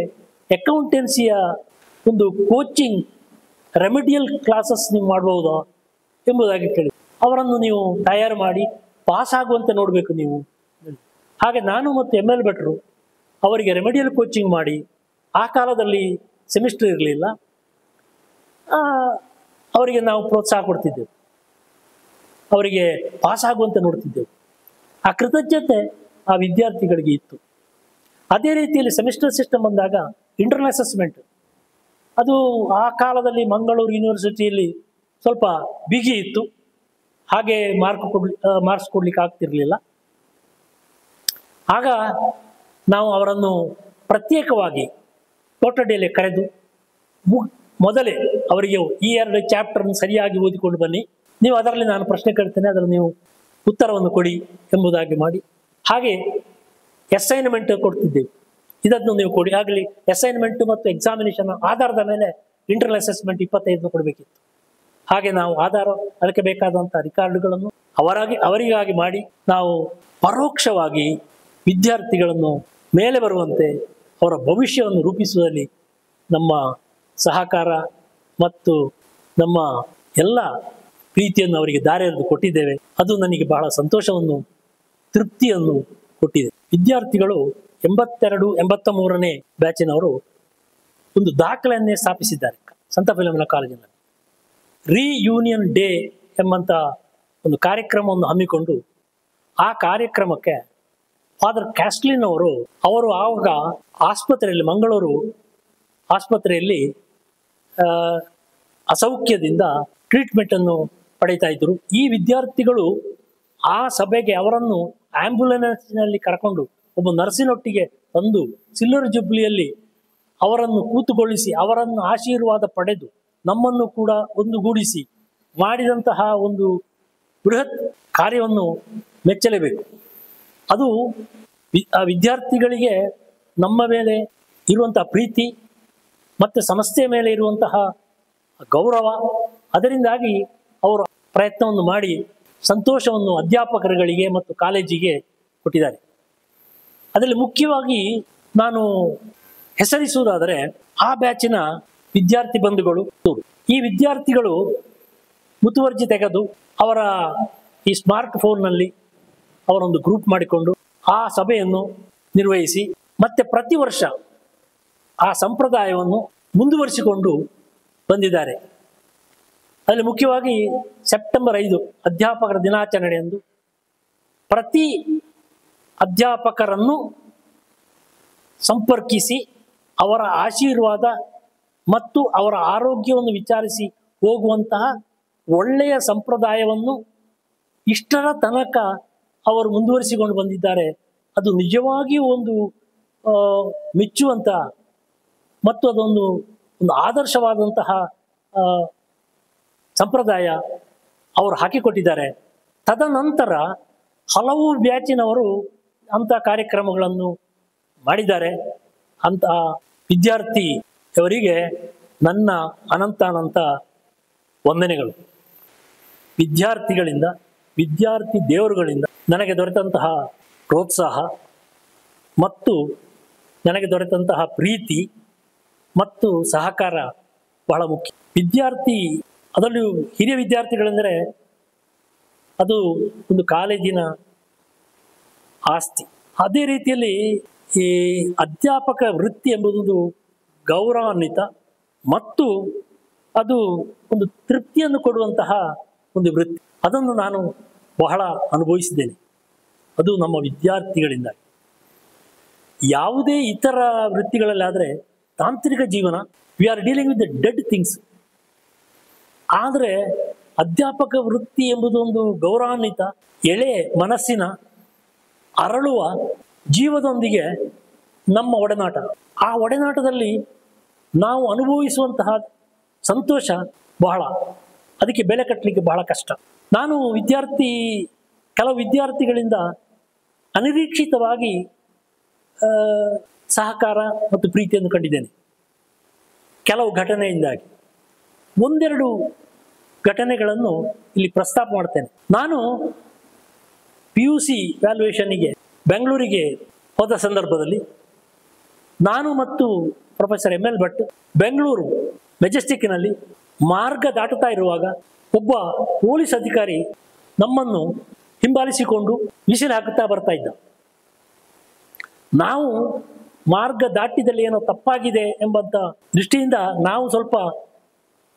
ಅಕೌಂಟೆನ್ಸಿಯ ಒಂದು ಕೋಚಿಂಗ್ ರೆಮಿಡಿಯಲ್ ಕ್ಲಾಸಸ್ ನೀವು ಮಾಡ್ಬೋದಾ ಎಂಬುದಾಗಿ ಕೇಳಿ, ಅವರನ್ನು ನೀವು ತಯಾರು ಮಾಡಿ ಪಾಸ್ ಆಗುವಂತೆ ನೋಡಬೇಕು ನೀವು. ಹಾಗೆ ನಾನು ಮತ್ತು ML ಭಟ್ರು ಅವರಿಗೆ ರೆಮಿಡಿಯಲ್ ಕೋಚಿಂಗ್ ಮಾಡಿ, ಆ ಕಾಲದಲ್ಲಿ ಸೆಮಿಸ್ಟರ್ ಇರಲಿಲ್ಲ, ಅವರಿಗೆ ನಾವು ಪ್ರೋತ್ಸಾಹ ಕೊಡ್ತಿದ್ದೆವು, ಅವರಿಗೆ ಪಾಸ್ ಆಗುವಂತೆ ನೋಡ್ತಿದ್ದೆವು. ಆ ಕೃತಜ್ಞತೆ ಆ ವಿದ್ಯಾರ್ಥಿಗಳಿಗೆ ಇತ್ತು. ಅದೇ ರೀತಿಯಲ್ಲಿ ಸೆಮಿಸ್ಟರ್ ಸಿಸ್ಟಮ್ ಬಂದಾಗ ಇಂಟರ್ನಲ್ ಅಸೆಸ್ಮೆಂಟ್, ಅದು ಆ ಕಾಲದಲ್ಲಿ ಮಂಗಳೂರು ಯೂನಿವರ್ಸಿಟಿಯಲ್ಲಿ ಸ್ವಲ್ಪ ಬಿಗಿ ಇತ್ತು, ಹಾಗೆ ಮಾರ್ಕ್ಸ್ ಕೊಡ್ಲಿಕ್ಕೆ ಆಗ್ತಿರ್ಲಿಲ್ಲ. ಆಗ ನಾವು ಅವರನ್ನು ಪ್ರತ್ಯೇಕವಾಗಿ ಕೊಠಡಿಯಲ್ಲಿ ಕರೆದು ಮೊದಲೇ ಅವರಿಗೆ ಈ 2 ಚಾಪ್ಟರ್ನ ಸರಿಯಾಗಿ ಓದಿಕೊಂಡು ಬನ್ನಿ, ನೀವು ಅದರಲ್ಲಿ ನಾನು ಪ್ರಶ್ನೆ ಕೇಳ್ತೇನೆ, ಅದರಲ್ಲಿ ನೀವು ಉತ್ತರವನ್ನು ಕೊಡಿ ಎಂಬುದಾಗಿ ಮಾಡಿ, ಹಾಗೆ ಅಸೈನ್ಮೆಂಟ್ ಕೊಡ್ತಿದ್ದೇವೆ, ಇದನ್ನು ನೀವು ಕೊಡಿ. ಆಗಲಿ ಅಸೈನ್ಮೆಂಟ್ ಮತ್ತು ಎಕ್ಸಾಮಿನೇಷನ್ ಆಧಾರದ ಮೇಲೆ ಇಂಟರ್ನಲ್ ಅಸೆಸ್ಮೆಂಟ್ 25 ಕೊಡಬೇಕಿತ್ತು. ಹಾಗೆ ನಾವು ಅದಕ್ಕೆ ಬೇಕಾದಂಥ ರಿಕಾರ್ಡುಗಳನ್ನು ಅವರಿಗಾಗಿ ಮಾಡಿ, ನಾವು ಪರೋಕ್ಷವಾಗಿ ವಿದ್ಯಾರ್ಥಿಗಳನ್ನು ಮೇಲೆ ಬರುವಂತೆ ಅವರ ಭವಿಷ್ಯವನ್ನು ರೂಪಿಸುವಲ್ಲಿ ನಮ್ಮ ಸಹಕಾರ ಮತ್ತು ನಮ್ಮ ಎಲ್ಲ ಪ್ರೀತಿಯನ್ನು ಅವರಿಗೆ ದಾರಿಯಲ್ಲಿ ಕೊಟ್ಟಿದ್ದೇವೆ. ಅದು ನನಗೆ ಬಹಳ ಸಂತೋಷವನ್ನು, ತೃಪ್ತಿಯನ್ನು ಕೊಟ್ಟಿದೆ. ವಿದ್ಯಾರ್ಥಿಗಳು 82, 83ನೇ ಬ್ಯಾಚಿನವರು ಒಂದು ದಾಖಲೆಯನ್ನೇ ಸ್ಥಾಪಿಸಿದ್ದಾರೆ ಸಂತ ಫಿಲೋಮಿನಾ ಕಾಲೇಜಿನಲ್ಲಿ. ರಿಯೂನಿಯನ್ ಡೇ ಎಂಬಂಥ ಒಂದು ಕಾರ್ಯಕ್ರಮವನ್ನು ಹಮ್ಮಿಕೊಂಡು, ಆ ಕಾರ್ಯಕ್ರಮಕ್ಕೆ ಫಾದರ್ ಕ್ಯಾಸ್ಟ್ಲಿನ್ ಅವರು ಆವಾಗ ಆಸ್ಪತ್ರೆಯಲ್ಲಿ, ಮಂಗಳೂರು ಆಸ್ಪತ್ರೆಯಲ್ಲಿ ಅಸೌಖ್ಯದಿಂದ ಟ್ರೀಟ್ಮೆಂಟನ್ನು ಪಡೀತಾ ಇದ್ದರು. ಈ ವಿದ್ಯಾರ್ಥಿಗಳು ಆ ಸಭೆಗೆ ಅವರನ್ನು ಆಂಬ್ಯುಲೆನ್ಸ್ನಲ್ಲಿ ಕರ್ಕೊಂಡು ಒಬ್ಬ ನರ್ಸಿನೊಟ್ಟಿಗೆ ತಂದು ಸಿಲ್ವರ್ ಜುಬ್ಲಿಯಲ್ಲಿ ಅವರನ್ನು ಕೂತುಗೊಳಿಸಿ ಅವರನ್ನು ಆಶೀರ್ವಾದ ಪಡೆದು ನಮ್ಮನ್ನು ಕೂಡ ಒಂದುಗೂಡಿಸಿ ಮಾಡಿದಂತಹ ಒಂದು ಬೃಹತ್ ಕಾರ್ಯವನ್ನು ಮೆಚ್ಚಲೇಬೇಕು. ಅದು ಆ ವಿದ್ಯಾರ್ಥಿಗಳಿಗೆ ನಮ್ಮ ಮೇಲೆ ಇರುವಂತಹ ಪ್ರೀತಿ ಮತ್ತು ಸಂಸ್ಥೆಯ ಮೇಲೆ ಇರುವಂತಹ ಗೌರವ, ಅದರಿಂದಾಗಿ ಅವರು ಪ್ರಯತ್ನವನ್ನು ಮಾಡಿ ಸಂತೋಷವನ್ನು ಅಧ್ಯಾಪಕರುಗಳಿಗೆ ಮತ್ತು ಕಾಲೇಜಿಗೆ ಕೊಟ್ಟಿದ್ದಾರೆ. ಅದರಲ್ಲಿ ಮುಖ್ಯವಾಗಿ ನಾನು ಹೆಸರಿಸುವುದಾದರೆ ಆ ಬ್ಯಾಚಿನ ವಿದ್ಯಾರ್ಥಿ ಬಂಧುಗಳು. ಈ ವಿದ್ಯಾರ್ಥಿಗಳು ಮುತುವರ್ಜಿ ತೆಗೆದು ಅವರ ಈ ಸ್ಮಾರ್ಟ್ ಫೋನ್ನಲ್ಲಿ ಅವರೊಂದು ಗ್ರೂಪ್ ಮಾಡಿಕೊಂಡು ಆ ಸಭೆಯನ್ನು ನಿರ್ವಹಿಸಿ ಮತ್ತೆ ಪ್ರತಿ ವರ್ಷ ಆ ಸಂಪ್ರದಾಯವನ್ನು ಮುಂದುವರಿಸಿಕೊಂಡು ಬಂದಿದ್ದಾರೆ. ಅದರಲ್ಲಿ ಮುಖ್ಯವಾಗಿ ಸೆಪ್ಟೆಂಬರ್ 5 ಅಧ್ಯಾಪಕರ ದಿನಾಚರಣೆಯಂದು ಪ್ರತಿ ಅಧ್ಯಾಪಕರನ್ನು ಸಂಪರ್ಕಿಸಿ ಅವರ ಆಶೀರ್ವಾದ ಮತ್ತು ಅವರ ಆರೋಗ್ಯವನ್ನು ವಿಚಾರಿಸಿ ಹೋಗುವಂತಹ ಒಳ್ಳೆಯ ಸಂಪ್ರದಾಯವನ್ನು ಇಷ್ಟರ ತನಕ ಅವರು ಮುಂದುವರಿಸಿಕೊಂಡು ಬಂದಿದ್ದಾರೆ. ಅದು ನಿಜವಾಗಿಯೂ ಒಂದು ಮೆಚ್ಚುವಂಥ ಮತ್ತು ಅದೊಂದು ಆದರ್ಶವಾದಂತಹ ಸಂಪ್ರದಾಯ ಅವರು ಹಾಕಿಕೊಟ್ಟಿದ್ದಾರೆ. ತದನಂತರ ಹಲವು ಬ್ಯಾಚಿನವರು ಅಂಥ ಕಾರ್ಯಕ್ರಮಗಳನ್ನು ಮಾಡಿದ್ದಾರೆ. ಅಂತಹ ವಿದ್ಯಾರ್ಥಿಯವರಿಗೆ ನನ್ನ ಅನಂತ ವಂದನೆಗಳು. ವಿದ್ಯಾರ್ಥಿಗಳಿಂದ, ವಿದ್ಯಾರ್ಥಿ ದೇವರುಗಳಿಂದ ನನಗೆ ದೊರೆತಂತಹ ಪ್ರೋತ್ಸಾಹ ಮತ್ತು ನನಗೆ ದೊರೆತಂತಹ ಪ್ರೀತಿ ಮತ್ತು ಸಹಕಾರ ಬಹಳ ಮುಖ್ಯ. ವಿದ್ಯಾರ್ಥಿ, ಅದರಲ್ಲೂ ಹಿರಿಯ ವಿದ್ಯಾರ್ಥಿಗಳೆಂದರೆ ಅದು ಒಂದು ಕಾಲೇಜಿನ ಆಸ್ತಿ. ಅದೇ ರೀತಿಯಲ್ಲಿ ಈ ಅಧ್ಯಾಪಕ ವೃತ್ತಿ ಎಂಬುದು ಗೌರವಾನ್ವಿತ ಮತ್ತು ಅದು ಒಂದು ತೃಪ್ತಿಯನ್ನು ಕೊಡುವಂತಹ ಒಂದು ವೃತ್ತಿ. ಅದನ್ನು ನಾನು ಬಹಳ ಅನುಭವಿಸಿದ್ದೇನೆ. ಅದು ನಮ್ಮ ವಿದ್ಯಾರ್ಥಿಗಳಿಂದ. ಯಾವುದೇ ಇತರ ವೃತ್ತಿಗಳಲ್ಲಾದರೆ ತಾಂತ್ರಿಕ ಜೀವನ, we are dealing with the dead things. ಆದರೆ ಅಧ್ಯಾಪಕ ವೃತ್ತಿ ಎಂಬುದು ಒಂದು ಗೌರವಾನ್ವಿತ, ಎಳೆ ಮನಸ್ಸಿನ ಅರಳುವ ಜೀವದೊಂದಿಗೆ ನಮ್ಮ ಒಡನಾಟ. ಆ ಒಡನಾಟದಲ್ಲಿ ನಾವು ಅನುಭವಿಸುವಂತಹ ಸಂತೋಷ ಬಹಳ, ಅದಕ್ಕೆ ಬೆಲೆ ಕಟ್ಟಲಿಕ್ಕೆ ಬಹಳ ಕಷ್ಟ. ನಾನು ಕೆಲವು ವಿದ್ಯಾರ್ಥಿಗಳಿಂದ ಅನಿರೀಕ್ಷಿತವಾಗಿ ಸಹಕಾರ ಮತ್ತು ಪ್ರೀತಿಯನ್ನು ಕಂಡಿದ್ದೇನೆ. ಕೆಲವು ಘಟನೆಯಿಂದಾಗಿ ಒಂದೆರಡು ಘಟನೆಗಳನ್ನು ಇಲ್ಲಿ ಪ್ರಸ್ತಾಪ ಮಾಡ್ತೇನೆ. ನಾನು PUC ವ್ಯಾಲ್ಯೂಯೇಷನ್ನಿಗೆ ಬೆಂಗಳೂರಿಗೆ ಹೋದ ಸಂದರ್ಭದಲ್ಲಿ ನಾನು ಮತ್ತು ಪ್ರೊಫೆಸರ್ ML ಭಟ್ ಬೆಂಗಳೂರು ಮೆಜೆಸ್ಟಿಕ್ನಲ್ಲಿ ಮಾರ್ಗ ದಾಟುತ್ತಾ ಇರುವಾಗ ಒಬ್ಬ ಪೊಲೀಸ್ ಅಧಿಕಾರಿ ನಮ್ಮನ್ನು ಹಿಂಬಾಲಿಸಿಕೊಂಡು ವಿಸಿಲ್ ಹಾಕುತ್ತಾ ಬರ್ತಾ ಇದ್ದ. ನಾವು ಮಾರ್ಗ ದಾಟಿದಲ್ಲಿ ಏನೋ ತಪ್ಪಾಗಿದೆ ಎಂಬಂತ ದೃಷ್ಟಿಯಿಂದ ನಾವು ಸ್ವಲ್ಪ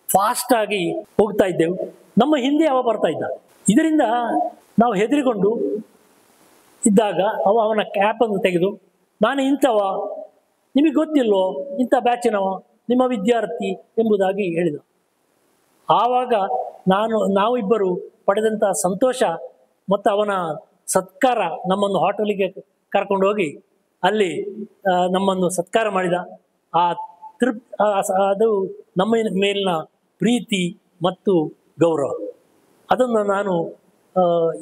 ಫಾಸ್ಟ್ ಆಗಿ ಹೋಗ್ತಾ ಇದ್ದೆವು. ನಮ್ಮ ಹಿಂದೆ ಅವ ಬರ್ತಾ ಇದ್ದ. ಇದರಿಂದ ನಾವು ಹೆದರಿಕೊಂಡು ಇದ್ದಾಗ ಅವನ ಕ್ಯಾಪನ್ನು ತೆಗೆದು, ನಾನು ಇಂಥವ, ನಿಮಗೆ ಗೊತ್ತಿಲ್ವೋ, ಇಂಥ ಬ್ಯಾಚಿನವ, ನಿಮ್ಮ ವಿದ್ಯಾರ್ಥಿ ಎಂಬುದಾಗಿ ಹೇಳಿದ. ಆವಾಗ ನಾವಿಬ್ಬರು ಪಡೆದಂಥ ಸಂತೋಷ ಮತ್ತು ಅವನ ಸತ್ಕಾರ, ನಮ್ಮನ್ನು ಹೋಟೆಲಿಗೆ ಕರ್ಕೊಂಡು ಹೋಗಿ ಅಲ್ಲಿ ನಮ್ಮನ್ನು ಸತ್ಕಾರ ಮಾಡಿದ. ಆ ಅದು ನಮ್ಮ ಮೇಲಿನ ಪ್ರೀತಿ ಮತ್ತು ಗೌರವ, ಅದನ್ನು ನಾನು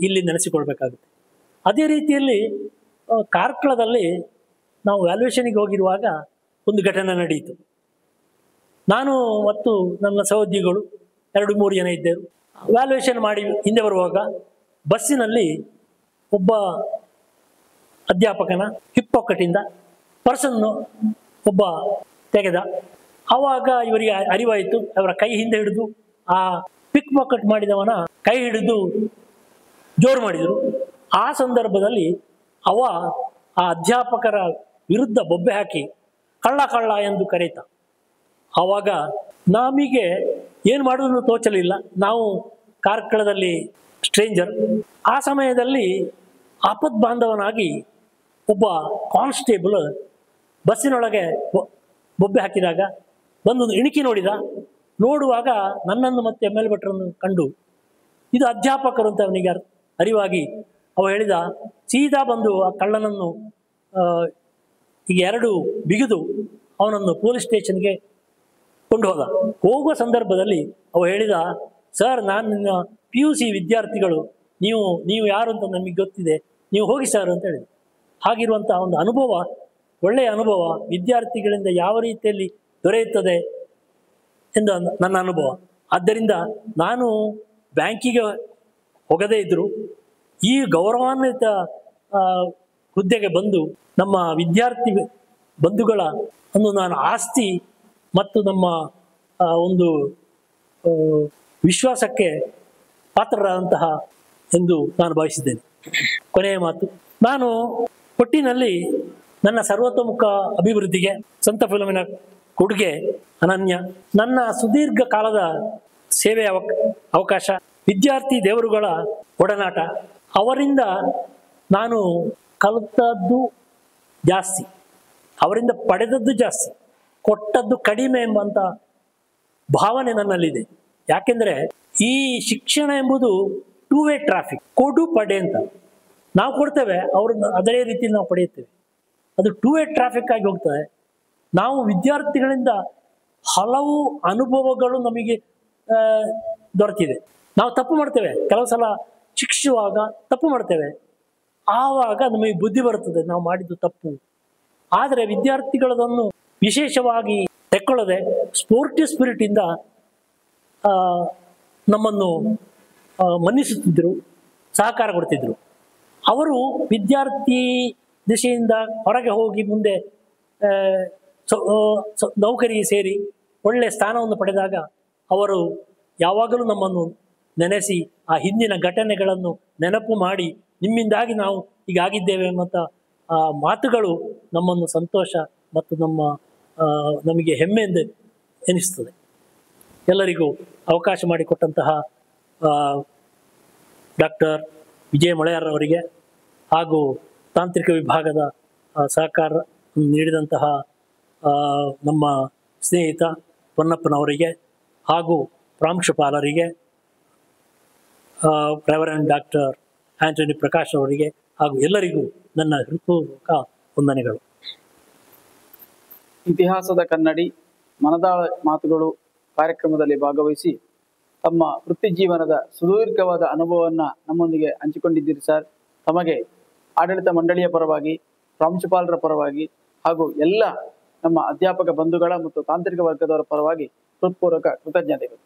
ಇಲ್ಲಿ ನೆನೆಸಿಕೊಳ್ಬೇಕಾಗುತ್ತೆ. ಅದೇ ರೀತಿಯಲ್ಲಿ ಕಾರ್ಕಳದಲ್ಲಿ ನಾವು ವ್ಯಾಲ್ಯೂಯೇಷನ್ಗೆ ಹೋಗಿರುವಾಗ ಒಂದು ಘಟನೆ ನಡೆಯಿತು. ನಾನು ಮತ್ತು ನನ್ನ ಸಹೋದ್ಯೋಗಿಗಳು 2-3 ಜನ ಇದ್ದರು. ವ್ಯಾಲ್ಯೂಯೇಷನ್ ಮಾಡಿ ಹಿಂದೆ ಬರುವಾಗ ಬಸ್ಸಿನಲ್ಲಿ ಒಬ್ಬ ಅಧ್ಯಾಪಕನ ಹಿಪ್ ಪಾಕೆಟಿಂದ ಪರ್ಸನ್ನು ಒಬ್ಬ ತೆಗೆದ. ಆವಾಗ ಇವರಿಗೆ ಅರಿವಾಯಿತು. ಅವರ ಕೈ ಹಿಂದೆ ಹಿಡಿದು ಆ ಪಿಕ್ ಪಾಕೆಟ್ ಮಾಡಿದವನ ಕೈ ಹಿಡಿದು ಜೋರು ಮಾಡಿದರು. ಆ ಸಂದರ್ಭದಲ್ಲಿ ಆ ಅಧ್ಯಾಪಕರ ವಿರುದ್ಧ ಬೊಬ್ಬೆ ಹಾಕಿ ಕಳ್ಳ ಕಳ್ಳ ಎಂದು ಕರೀತ. ಆವಾಗ ನಮಗೆ ಏನು ಮಾಡೋದು ತೋಚಲಿಲ್ಲ. ನಾವು ಕಾರ್ಕಳದಲ್ಲಿ ಸ್ಟ್ರೇಂಜರ್. ಆ ಸಮಯದಲ್ಲಿ ಆಪತ್ ಬಾಂಧವನಾಗಿ ಒಬ್ಬ ಕಾನ್ಸ್ಟೇಬಲ್ ಬಸ್ಸಿನೊಳಗೆ ಬೊಬ್ಬೆ ಹಾಕಿದಾಗ ಒಂದು ಇಣಿಕಿ ನೋಡುವಾಗ ನನ್ನನ್ನು ಮತ್ತೆ ML ಭಟ್ರನ್ನು ಕಂಡು ಇದು ಅಧ್ಯಾಪಕರು ಅಂತ ಅವನಿಗೆ ಅರಿವಾಗಿ ಅವ ಹೇಳಿದ, ಸೀದಾ ಬಂದು ಆ ಕಳ್ಳನನ್ನು ಈಗ 2 ಬಿಗಿದು ಅವನನ್ನು ಪೊಲೀಸ್ ಸ್ಟೇಷನ್ಗೆ ಕೊಂಡು ಹೋಗುವ ಸಂದರ್ಭದಲ್ಲಿ ಅವ ಹೇಳಿದ, ಸರ್, ನಾನು ನಿನ್ನ PUC ವಿದ್ಯಾರ್ಥಿಗಳು, ನೀವು ಯಾರು ಅಂತ ನಮಗೆ ಗೊತ್ತಿದೆ, ನೀವು ಹೋಗಿ ಸರ್ ಅಂತ ಹೇಳಿದ. ಹಾಗಿರುವಂಥ ಒಂದು ಅನುಭವ, ಒಳ್ಳೆಯ ಅನುಭವ ವಿದ್ಯಾರ್ಥಿಗಳಿಂದ ಯಾವ ರೀತಿಯಲ್ಲಿ ದೊರೆಯುತ್ತದೆ ಎಂದು ನನ್ನ ಅನುಭವ. ಆದ್ದರಿಂದ ನಾನು ಬ್ಯಾಂಕಿಗೆ ಹೋಗದೇ ಇದ್ದರೂ ಈ ಗೌರವಾನ್ವಿತ ಹುದ್ದೆಗೆ ಬಂದು ನಮ್ಮ ವಿದ್ಯಾರ್ಥಿ ಬಂಧುಗಳ ನಾನು ಆಸ್ತಿ ಮತ್ತು ನಮ್ಮ ಒಂದು ವಿಶ್ವಾಸಕ್ಕೆ ಪಾತ್ರರಾದಂತಹ ಎಂದು ನಾನು ಭಾವಿಸಿದ್ದೇನೆ. ಕೊನೆಯ ಮಾತು, ನಾನು ಒಟ್ಟಿನಲ್ಲಿ ನನ್ನ ಸರ್ವತೋಮುಖ ಅಭಿವೃದ್ಧಿಗೆ ಸಂತ ಫಿಲೋಮಿನ ಕೊಡುಗೆ ಅನನ್ಯ. ನನ್ನ ಸುದೀರ್ಘ ಕಾಲದ ಸೇವೆಯ ಅವಕಾಶ, ವಿದ್ಯಾರ್ಥಿ ದೇವರುಗಳ ಒಡನಾಟ, ಅವರಿಂದ ನಾನು ಕಲಿತದ್ದು ಜಾಸ್ತಿ, ಅವರಿಂದ ಪಡೆದದ್ದು ಜಾಸ್ತಿ, ಕೊಟ್ಟದ್ದು ಕಡಿಮೆ ಎಂಬಂಥ ಭಾವನೆ ನನ್ನಲ್ಲಿದೆ. ಯಾಕೆಂದರೆ ಈ ಶಿಕ್ಷಣ ಎಂಬುದು 2 ವೇ ಟ್ರಾಫಿಕ್, ಕೊಡು ಪಡೆ ಅಂತ. ನಾವು ಕೊಡ್ತೇವೆ, ಅವ್ರನ್ನ ಅದೇ ರೀತಿ ನಾವು ಪಡೆಯುತ್ತೇವೆ. ಅದು 2 ವೇ ಟ್ರಾಫಿಕ್ ಆಗಿ ಹೋಗ್ತದೆ. ನಾವು ವಿದ್ಯಾರ್ಥಿಗಳಿಂದ ಹಲವು ಅನುಭವಗಳು ನಮಗೆ ದೊರೆತಿದೆ. ನಾವು ತಪ್ಪು ಮಾಡ್ತೇವೆ, ಕೆಲವು ಸಲ ಶಿಕ್ಷಿಸುವಾಗ ತಪ್ಪು ಮಾಡ್ತೇವೆ, ಆವಾಗ ನಮಗೆ ಬುದ್ಧಿ ಬರುತ್ತದೆ ನಾವು ಮಾಡಿದ್ದು ತಪ್ಪು. ಆದರೆ ವಿದ್ಯಾರ್ಥಿಗಳದನ್ನು ವಿಶೇಷವಾಗಿ ತೆಕ್ಕೊಳ್ಳದೆ ಸ್ಪೋರ್ಟಿವ್ ಸ್ಪಿರಿಟಿಂದ ನಮ್ಮನ್ನು ಮನ್ನಿಸುತ್ತಿದ್ದರು, ಸಹಕಾರ ಕೊಡ್ತಿದ್ರು. ಅವರು ವಿದ್ಯಾರ್ಥಿ ದಿಶೆಯಿಂದ ಹೊರಗೆ ಹೋಗಿ ಮುಂದೆ ನೌಕರಿಗೆ ಸೇರಿ ಒಳ್ಳೆಯ ಸ್ಥಾನವನ್ನು ಪಡೆದಾಗ ಅವರು ಯಾವಾಗಲೂ ನಮ್ಮನ್ನು ನೆನೆಸಿ ಆ ಹಿಂದಿನ ಘಟನೆಗಳನ್ನು ನೆನಪು ಮಾಡಿ, ನಿಮ್ಮಿಂದಾಗಿ ನಾವು ಹೀಗಾಗಿದ್ದೇವೆ ಎಂಬಂಥ ಆ ಮಾತುಗಳು ನಮ್ಮನ್ನು ಸಂತೋಷ ಮತ್ತು ನಮಗೆ ಹೆಮ್ಮೆಯಿಂದ ಎನಿಸ್ತದೆ. ಎಲ್ಲರಿಗೂ ಅವಕಾಶ ಮಾಡಿಕೊಟ್ಟಂತಹ ಡಾಕ್ಟರ್ ವಿಜಯ ಮೊಳೆಯಾರ್ ಅವರಿಗೆ ಹಾಗೂ ತಾಂತ್ರಿಕ ವಿಭಾಗದ ಸಹಕಾರ ನೀಡಿದಂತಹ ನಮ್ಮ ಸ್ನೇಹಿತ ಪೊನ್ನಪ್ಪನವರಿಗೆ ಹಾಗೂ ಪ್ರಾಂಶುಪಾಲರಿಗೆ, ರೆವರೆಂಡ್ ಡಾಕ್ಟರ್ ಆಂಟನಿ ಪ್ರಕಾಶ್ ಅವರಿಗೆ ಹಾಗೂ ಎಲ್ಲರಿಗೂ ನನ್ನ ಹೃತ್ಪೂರ್ವಕ ವಂದನೆಗಳು. ಇತಿಹಾಸದ ಕನ್ನಡಿ ಮನದಾಳ ಮಾತುಗಳು ಕಾರ್ಯಕ್ರಮದಲ್ಲಿ ಭಾಗವಹಿಸಿ ತಮ್ಮ ವೃತ್ತಿ ಜೀವನದ ಸುದೀರ್ಘವಾದ ಅನುಭವವನ್ನು ನಮ್ಮೊಂದಿಗೆ ಹಂಚಿಕೊಂಡಿದ್ದೀರಿ ಸರ್. ತಮಗೆ ಆಡಳಿತ ಮಂಡಳಿಯ ಪರವಾಗಿ, ಪ್ರಾಂಶುಪಾಲರ ಪರವಾಗಿ ಹಾಗೂ ಎಲ್ಲ ನಮ್ಮ ಅಧ್ಯಾಪಕ ಬಂಧುಗಳ ಮತ್ತು ತಾಂತ್ರಿಕ ವರ್ಗದವರ ಪರವಾಗಿ ಹೃತ್ಪೂರ್ವಕ ಕೃತಜ್ಞತೆಗಳು.